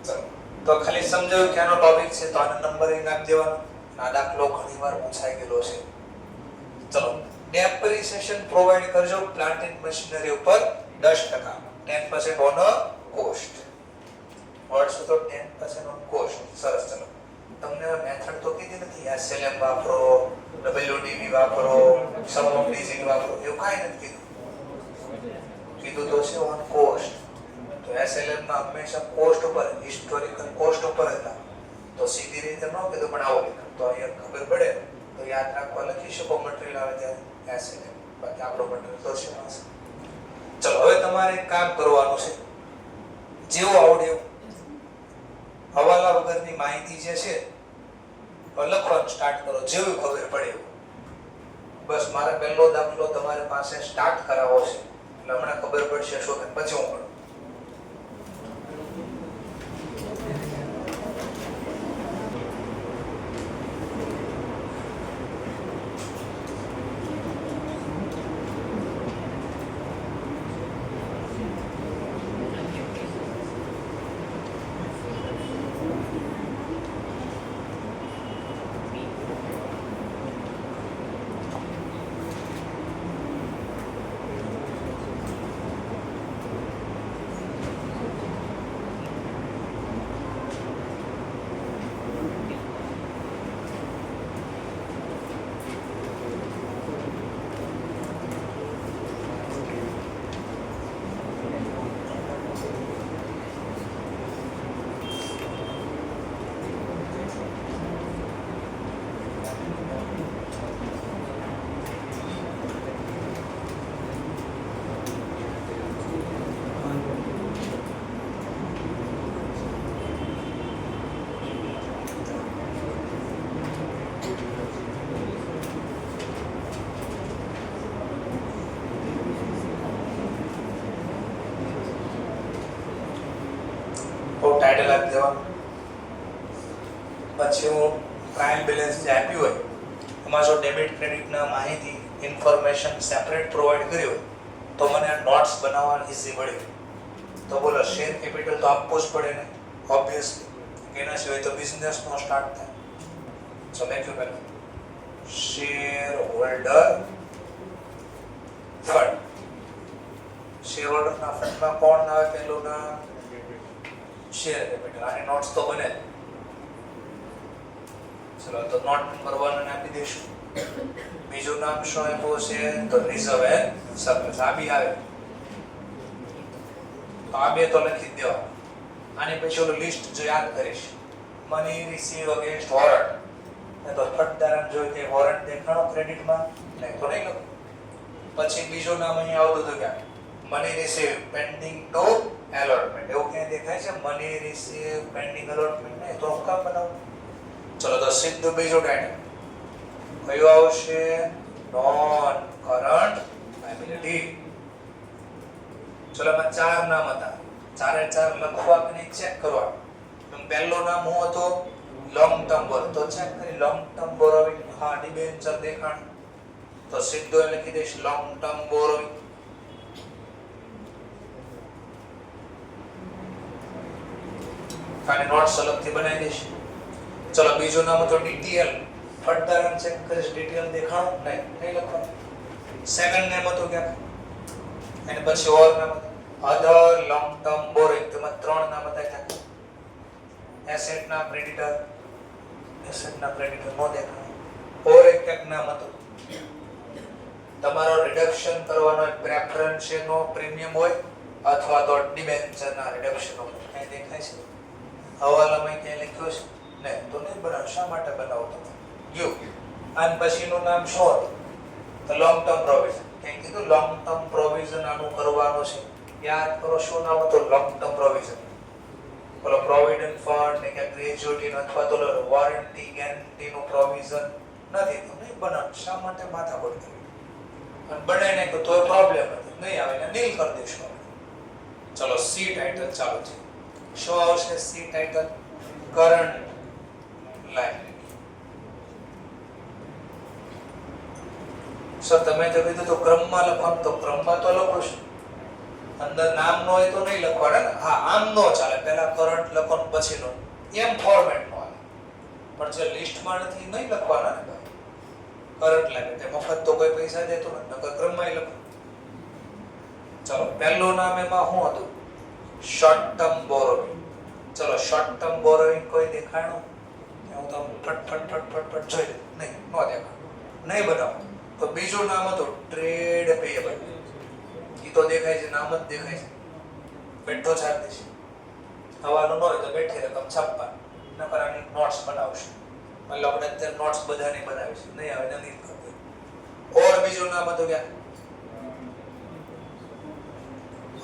ચલો તો ખાલી સમજાવ્યું કે આનો ટોપિક છે તો આનો નંબરિંગ આપી દેવાનો. આ દાખલો ઘણીવાર પૂછાઈ ગયેલો છે. ચલો ડેપ્રિસિએશન પ્રોવાઈડ કરજો પ્લાન્ટ એન્ડ મશીનરી ઉપર 10% 10% ઓન કોસ્ટ. વર્ડ્સ તો 10% ઓન કોસ્ટ. સરસ. ચલો તમને મેથડ તો કીધી નથી એસએલએમ વાપરો, ડબલ્યુડીવી વાપરો, સમ ઓફ ડિઝિટ વાપરો એવું કાંઈ નથી કીધું. કીધું તો છે ઓન કોસ્ટ. તો એસએલએમ માં હંમેશા કોસ્ટ ઉપર હિસ્ટોરિકલ કોસ્ટ ઉપર હતા તો સીધી રીતે ન કીધું પણ આવો લખ્યું તો અહીંયા ખબર પડે તો યાદ રાખવા લખી શકો મટીરીયલ આવે ત્યારે એસએલએમ. બાકી આપણો મટીરીયલ તો છે પાસે. ચલો હવે તમારે એક કામ કરવાનું છે. જેવું આવડે એવું હવાલા વગરની માહિતી જે છે લખવાનું સ્ટાર્ટ કરો જેવું ખબર પડે એવું. બસ મારે પહેલો દાખલો તમારી પાસે સ્ટાર્ટ કરાવવો છે એટલે હમણાં ખબર પડશે શું પછી હું કરું. ટાઇટલ આપી દેવાનું. પછી હું ટ્રાયલ બેલેન્સ જે આપ્યું હોય એમાં જો ડેબિટ ક્રેડિટના માહિતી ઇન્ફોર્મેશન સેપરેટ પ્રોવાઈડ કરી હોય તો મને આ નોટ્સ બનાવવા ઈઝી પડે. તો બોલો શેર કેપિટલ તો આપવું જ પડે ને ઓબ્વિયસલી. એના સિવાય તો બિઝનેસ નો સ્ટાર્ટ થાય. સો લખ્યું પહેલા શેર હોલ્ડર ફંડ. શેર હોલ્ડરના ફંડમાં કોણ આવે પેલું નામ? Share capital. આની નોટ્સ તો બને. ચલો તો નોટ નંબર 1 ને આપી દઈશું. બીજું નામ શું આપ્યું છે તો રિઝર્વ એન્ડ સરપ્લસ. આ બી આવે તો આ બે તો લખી દેવા. આની પછી ઓલું લિસ્ટ જો યાદ કરીશ મની રિસીવ અગેન્સ્ટ વોરંટ એ તો ફટદારન જોઈ તે વોરંટ દેખાણો ક્રેડિટમાં નહીં તો નહીં લખો. પછી બીજું નામ અહીંયા આવતું હતું કે money receive pending to allotment. એવું ક્યાં દેખાય છે મની રિસીવ પેન્ડિંગ એલોટમેન્ટ ને તો હું કામ બનાવું. ચલો તો સીધું બીજું ટાઈટલ કયું આવશે? Non current liability. ચલો એમાં ચાર નામ હતા, ચારે ચાર લખવા કે નહીં ચેક કરવા. પહેલું નામ હું હતું લોંગ ટર્મ બોરો, તો ચેક કરી લોંગ ટર્મ બોરોવિંગ. હા ડિબેન્ચર દેખાણ, તો સીધો લખી દઈશ લોંગ ટર્મ બોરોવિંગ. આને નોટ્સ અલગથી બનાવી દઈશ. ચલો બીજું નામ હતું ડીટીએલ, ફટદાર ચેક કરીશ ડીટીએલ દેખાણો નહીં લખવાનું. સેકન્ડ નેમ હતું ક્યાં, અને પછી ઓર નામ અધર લોંગ ટર્મ બોરોઇંગ. તેમાં ત્રણ નામ હતા ક્યાં, એસેટ ના ક્રેડિટર, એસેટ ના ક્રેડિટર નો દેખાય. ઓર એક ક્યાંક નામ હતું તમારો રિડક્શન કરવાનો એક પ્રેફરન્સ નો પ્રીમિયમ હોય અથવા તો ડિબેન્ચર ના રિડક્શન નો કઈ દેખાય છે હવાલામાં ક્યાં લખ્યું છે નહીં, તો નહીં બનાવ. શા માટે બનાવો તમે યુ. આન પછીનું નામ શું હતું, તો લોંગ ટર્મ પ્રોવિઝન. કેમ કીધું લોંગ ટર્મ પ્રોવિઝન આનું કરવાનું છે. યાદ કરો શું નામ હતું લોંગ ટર્મ પ્રોવિઝન. બોલો પ્રોવિડન્ટ ફંડ ને કે ગ્રેજ્યુટી અથવા તો વોરંટી ગેરંટી નું પ્રોવિઝન નથી, તો નહીં બનાવ. શા માટે માથાકૂટ કરવી, અને બનાવી નાખો તો પ્રોબ્લેમ નથી, નહીં આવે ને નીલ કરી દઈશું. ચલો સી ટાઇટલ ચાલુ છે. શું આવશે C title, current liability. Sir તમે જો કીધું તો ક્રમમાં લખવાનું, તો ક્રમમાં તો લખો છો. અંદર નામ નો હોય તો નહીં લખવાના ને. હા આમ નો ચાલે, પહેલા કરંટ લખો પછી નો, એમ ફોર્મેટ નો આવે. પણ જે લિસ્ટમાં નથી નહીં લખવાના ને ભાઈ. કરંટ લાયબિલિટી મફત તો કોઈ પૈસા દેતો નથી, નકર ક્રમમાં લખો. ચલો પહેલું નામ એમાં શું હતું, શોર્ટ ટર્મ બોરોવિંગ. ચલો શોર્ટ ટર્મ બોરોવિંગ કોઈ દેખાણું, હું તો ફટ જોઈ લે, નહીં નો દેખાણ, નહીં બનાવો. તો બીજું નામ હતું ટ્રેડ પેયેબલ. ઈ તો દેખાય છે, નામ જ દેખાય છે, બેઠો છાપ દેશે. હવાનું ન હોય તો બેઠી રકમ છાપવા, નકર આની નોટ્સ બનાવશું. એટલે આપણે અત્યારે નોટ્સ બધાની બનાવીશું, નહીં આવે નથી કરતી. ઓર બીજું નામ હતું ક્યાં,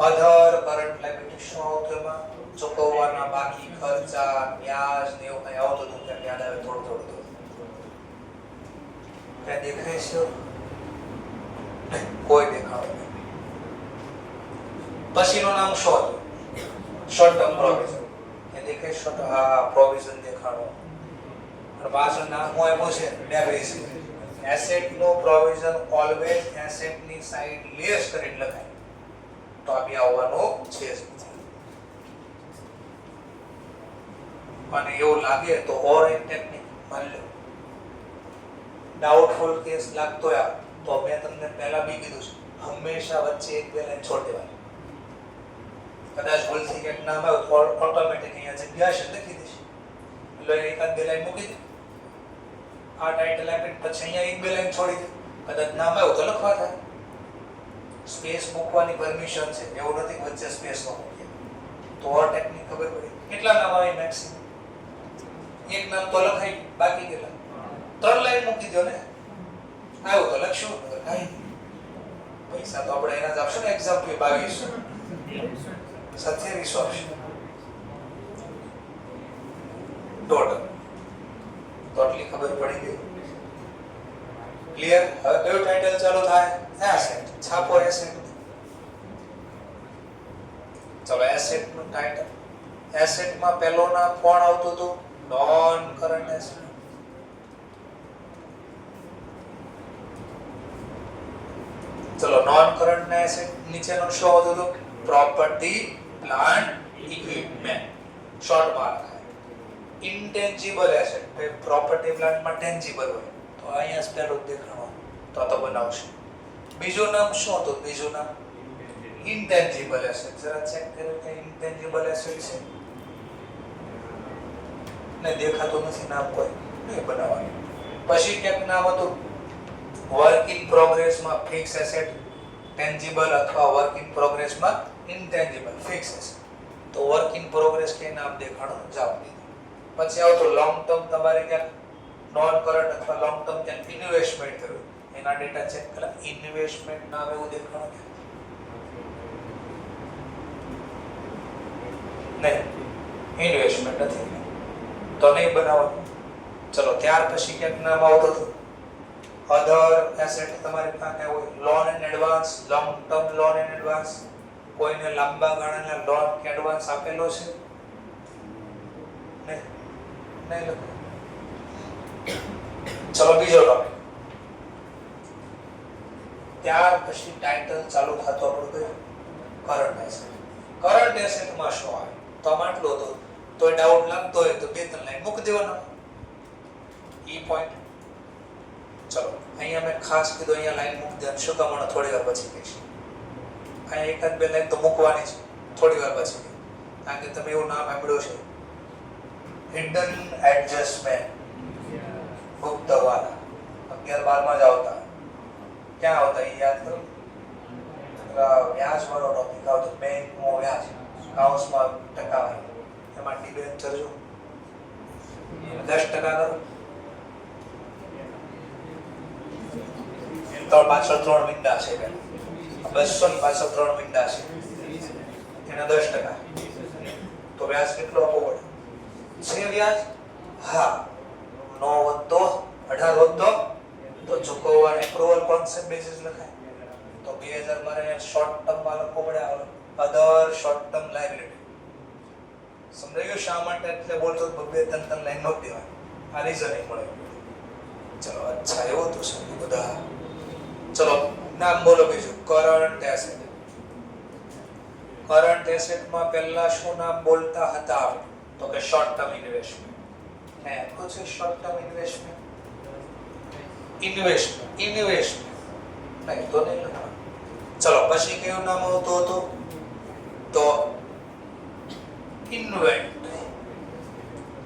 અધર કરંટ લાયબિલિટી. શું આવતું એમાં, ચૂકવવાના બાકી ખર્ચા, વ્યાજ ને એવું કઈ આવતું હતું ત્યાં યાદ આવે થોડું. ક્યાં દેખાય છે, કોઈ દેખાવ નહીં. પછીનું નામ શું હતું, શોર્ટ ટર્મ પ્રોવિઝન. એ દેખાય શોર્ટ, હા પ્રોવિઝન દેખાડો. અને પાછળ નામ હું આપ્યું છે ડેપ્રિસિએશન. એસેટ નો પ્રોવિઝન ઓલવેઝ એસેટ ની સાઈડ લેસ કરીને લખાય, તો આ બી આવવાનું છે જ નથી. અને એવું લાગે તો ઓર એક ટેકનિક માની લો, ડાઉટફુલ કેસ લાગતો હોય તો મેં તમને પહેલા બી કીધું છે, હંમેશા વચ્ચે એક બે લાઈન છોડી દેવાની. કદાચ ભૂલથી કંઈક નામ આવ્યું તો ઓટોમેટિક અહીંયા જગ્યા છે લખી દેશે, એટલે એકાદ બે લાઈન મૂકી દે. આ ટાઇટલ આપીને પછી અહીંયા એક બે લાઈન છોડી દે, કદાચ નામ આવ્યું તો લખવા થાય. સ્પેસ મૂકવાની પરમિશન છે, એવું નથી વચ્ચે સ્પેસ ન મૂકીએ. તો આ ટેકનિક ખબર પડી. કેટલા નામ આવે મેક્સિમમ, એક નામ તો લખાઈ, બાકી કેટલા, 3 લાઈન મૂકી દો ને. આવ્યું તો લખશું, નકર કાઈ નહીં. પૈસા તો આપણે એના જ આપશું ને, એક્ઝામ ફી 2200 2700 આપશે ટોટલ. તો આટલી ખબર પડી ગઈ, ક્લિયર. હવે કયું ટાઇટલ ચાલુ થાય, એસેટ. છાપો એસેટ. ચલો એસેટ નું ટાઇટલ. એસેટ માં પહેલું નામ કોણ આવતું હતું, નોન કરન્ટ એસેટ. ચલો નોન કરન્ટ ના એસેટ નીચેનો શું આવતું હતું, પ્રોપર્ટી પ્લાન્ટ ઇક્વિપમેન્ટ. શોર્ટ માં લખાય. ઇન્ટેન્જિબલ એસેટ, ભાઈ પ્રોપર્ટી પ્લાન્ટ માં ટેન્જિબલ હોય તો અહીંયા સ્પેલ દેખાડો, તો બનાવશું. બીજું નામ શું હતું, બીજું નામ ઇન્ટેન્જિબલ એસેટ. જરા ચેક કરો કે ઇન્ટેન્જિબલ એસેટ છે ને, દેખાતું નથી નામ કોઈ, નહીં બનાવવાનું. પછી ક્યાંક નામ હતું વર્ક ઇન પ્રોગ્રેસ માં ફિક્સ એસેટ ટેન્જિબલ, અથવા વર્ક ઇન પ્રોગ્રેસ માં ઇન્ટેન્જિબલ ફિક્સ એસેટ. તો વર્ક ઇન પ્રોગ્રેસ કે નામ દેખાડો, જવાબ દીધો. પછી આવતું લોંગ ટર્મ, તમારે ક્યાંક નોન કરન્ટ અથવા લોંગ ટર્મ ક્યાંક ઇન્વેસ્ટમેન્ટ કર્યું, એના ડેટા ચેક કરા. ઇન્વેસ્ટમેન્ટ નામ એવું દેખાડો નહીં, ઇન્વેસ્ટમેન્ટ નથી તો નહીં બનાવવાનું. ચલો ત્યાર પછી ક્યાંક નામ આવતું હતું અધર એસેટ તમારી પાસે હોય loan and advance, long term loan and advance. કોઈને લાંબા ગાળાના લોન કે એડવાન્સ આપેલો છે? નહીં લખો. ચલો બીજો ટોપિક. ત્યાર પછી ટાઇટલ ચાલુ થતો આપણું કરંટ એસેટ. કરંટ એસેટમાં શું આવે? તો આમ આટલું હતું તો ડાઉટ લાગતો હોય તો બે ત્રણ લાઈન મૂકી દેવાનો ઈ પોઈન્ટ. ચલો અહીંયા મેં ખાસ કીધું અહીંયા લાઈન મૂકી દેવાનું. શું કામ? થોડી વાર પછી કહીશ. અહીંયા એકાદ બે લાઈન તો મૂકવાની છે થોડી વાર પછી, કારણ કે તમે એવું નામ સાંભળ્યું છે હિડન એડજસ્ટમેન્ટ. ગુપ્તવાળા 11-12 માં જ આવતા. ક્યાં આવતા એ યાદ કરો. વ્યાજ વાળો ટોપિક આવતો, બેંકનો વ્યાજ કાઉન્સમાં ટકાવારી. એમાં ડિબેન્ચર જો 10% કરો તો પાછળ 3 વિંડા છે. 200 ની પાછળ 3 વિંડા છે, એના 10%. તો વ્યાજ કેટલો આપવો પડે? છે વ્યાજ? હા. 9 વધતો 18 વધતો તો ચૂકવવાની એપ્રુવલ કોન્સેપ્ટ બેસિસ લખાય. તો 2012 શોર્ટ ટર્મ માં લખવો પડે. અધર શોર્ટ ટર્મ લાયબિલિટી. સમજાઈ ગયું શા માટે એટલે બોલતો? બે ત્રણ લાઈન નોટ દેવાય. આ રીઝનિંગ મળે. ચલો અચ્છા એવું તો છે બધા. ચલો નામ બોલો બીજું. Current asset. કરંટ એસેટમાં પહેલા શું નામ બોલતા હતા? તો કે શોર્ટ ટર્મ ઇન્વેસ્ટમેન્ટ. હે તો છે શોર્ટ ટર્મ ઇન્વેસ્ટમેન્ટ. ઇન્વેસ્ટમેન્ટ નહીં તો નહીં લખવાનું. ચલો પછી કયું નામ આવતું હતું? તો inventory.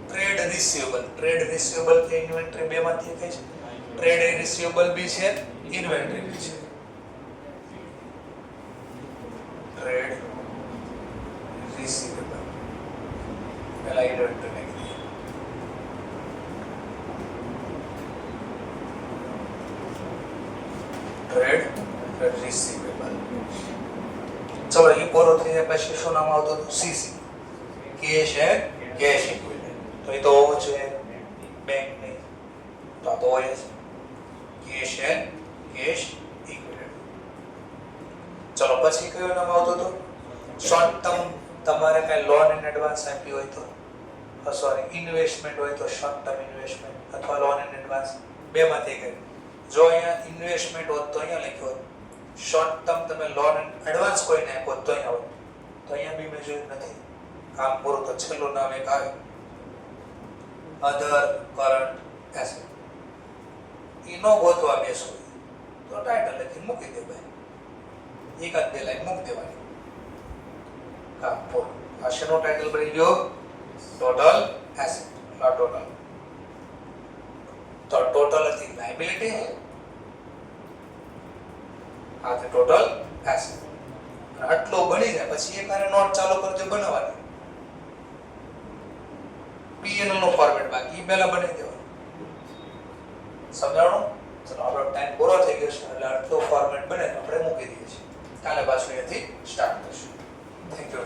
Trade receivable. Trade receivable કે ઇન્વેન્ટરી બે માંથી કઈ છે? ટ્રેડ રિસીવેબલ બી છે, ઇન્વેન્ટરી બી છે. ટ્રેડ રિસીવેબલ પહેલા ઇન્વેન્ટરી લખી દઈએ. Trade receivable. ચલો એ પૂરો થઈ જાય પછી શું નામ આવતું હતું? CC. Cash and cash equivalent. તો એ તો હોવું છે બેંક નહીં, તો આ તો હોય જ. Cash and cash equivalent. ચલો પછી કયું નામ આવતું હતું? Short term. તમારે કઈ લોન એન્ડ એડવાન્સ આપી હોય તો, સોરી ઇન્વેસ્ટમેન્ટ હોય તો શોર્ટ ટર્મ ઇન્વેસ્ટમેન્ટ અથવા લોન એન્ડ એડવાન્સ બે માંથી કઈ. જો અહીંયા ઇન્વેસ્ટમેન્ટ હોત તો અહીંયા લખ્યો હોત. શોર્ટ ટર્મ તમે લોન એન્ડ એડવાન્સ કોઈને આપો તો અહીંયા હોય. તો અહીંયા બી મેં જોયું નથી. કામ પૂરું તો છેલ્લું નામ એક આવે અધર કરંટ એસેટ. ઈ નો ગોતવા બેસો તો ટાઇટલ લખી મૂકી દે ભાઈ. એકાદ બે લાઈન મૂકી દેવાની. કામ પૂરું. આ શેનો ટાઇટલ બની ગયો? Total asset. આ ટોટલ તો ટોટલ હતી લાયબિલિટી, આ તે ટોટલ એસેટ. આટલો બની જાય પછી એક આને નોટ ચાલુ કરજો બનાવવાની. પીએનએલ નો ફોર્મેટ બાકી પહેલા બનાવી દેવાનું. સમજાણું? ચલો આપણો ટાઈમ પૂરો થઈ ગયો છે એટલે આટલો ફોર્મેટ બને આપણે મૂકી દઈએ છીએ. કાલે પાછું અહીંયાથી સ્ટાર્ટ કરશું. Thank you.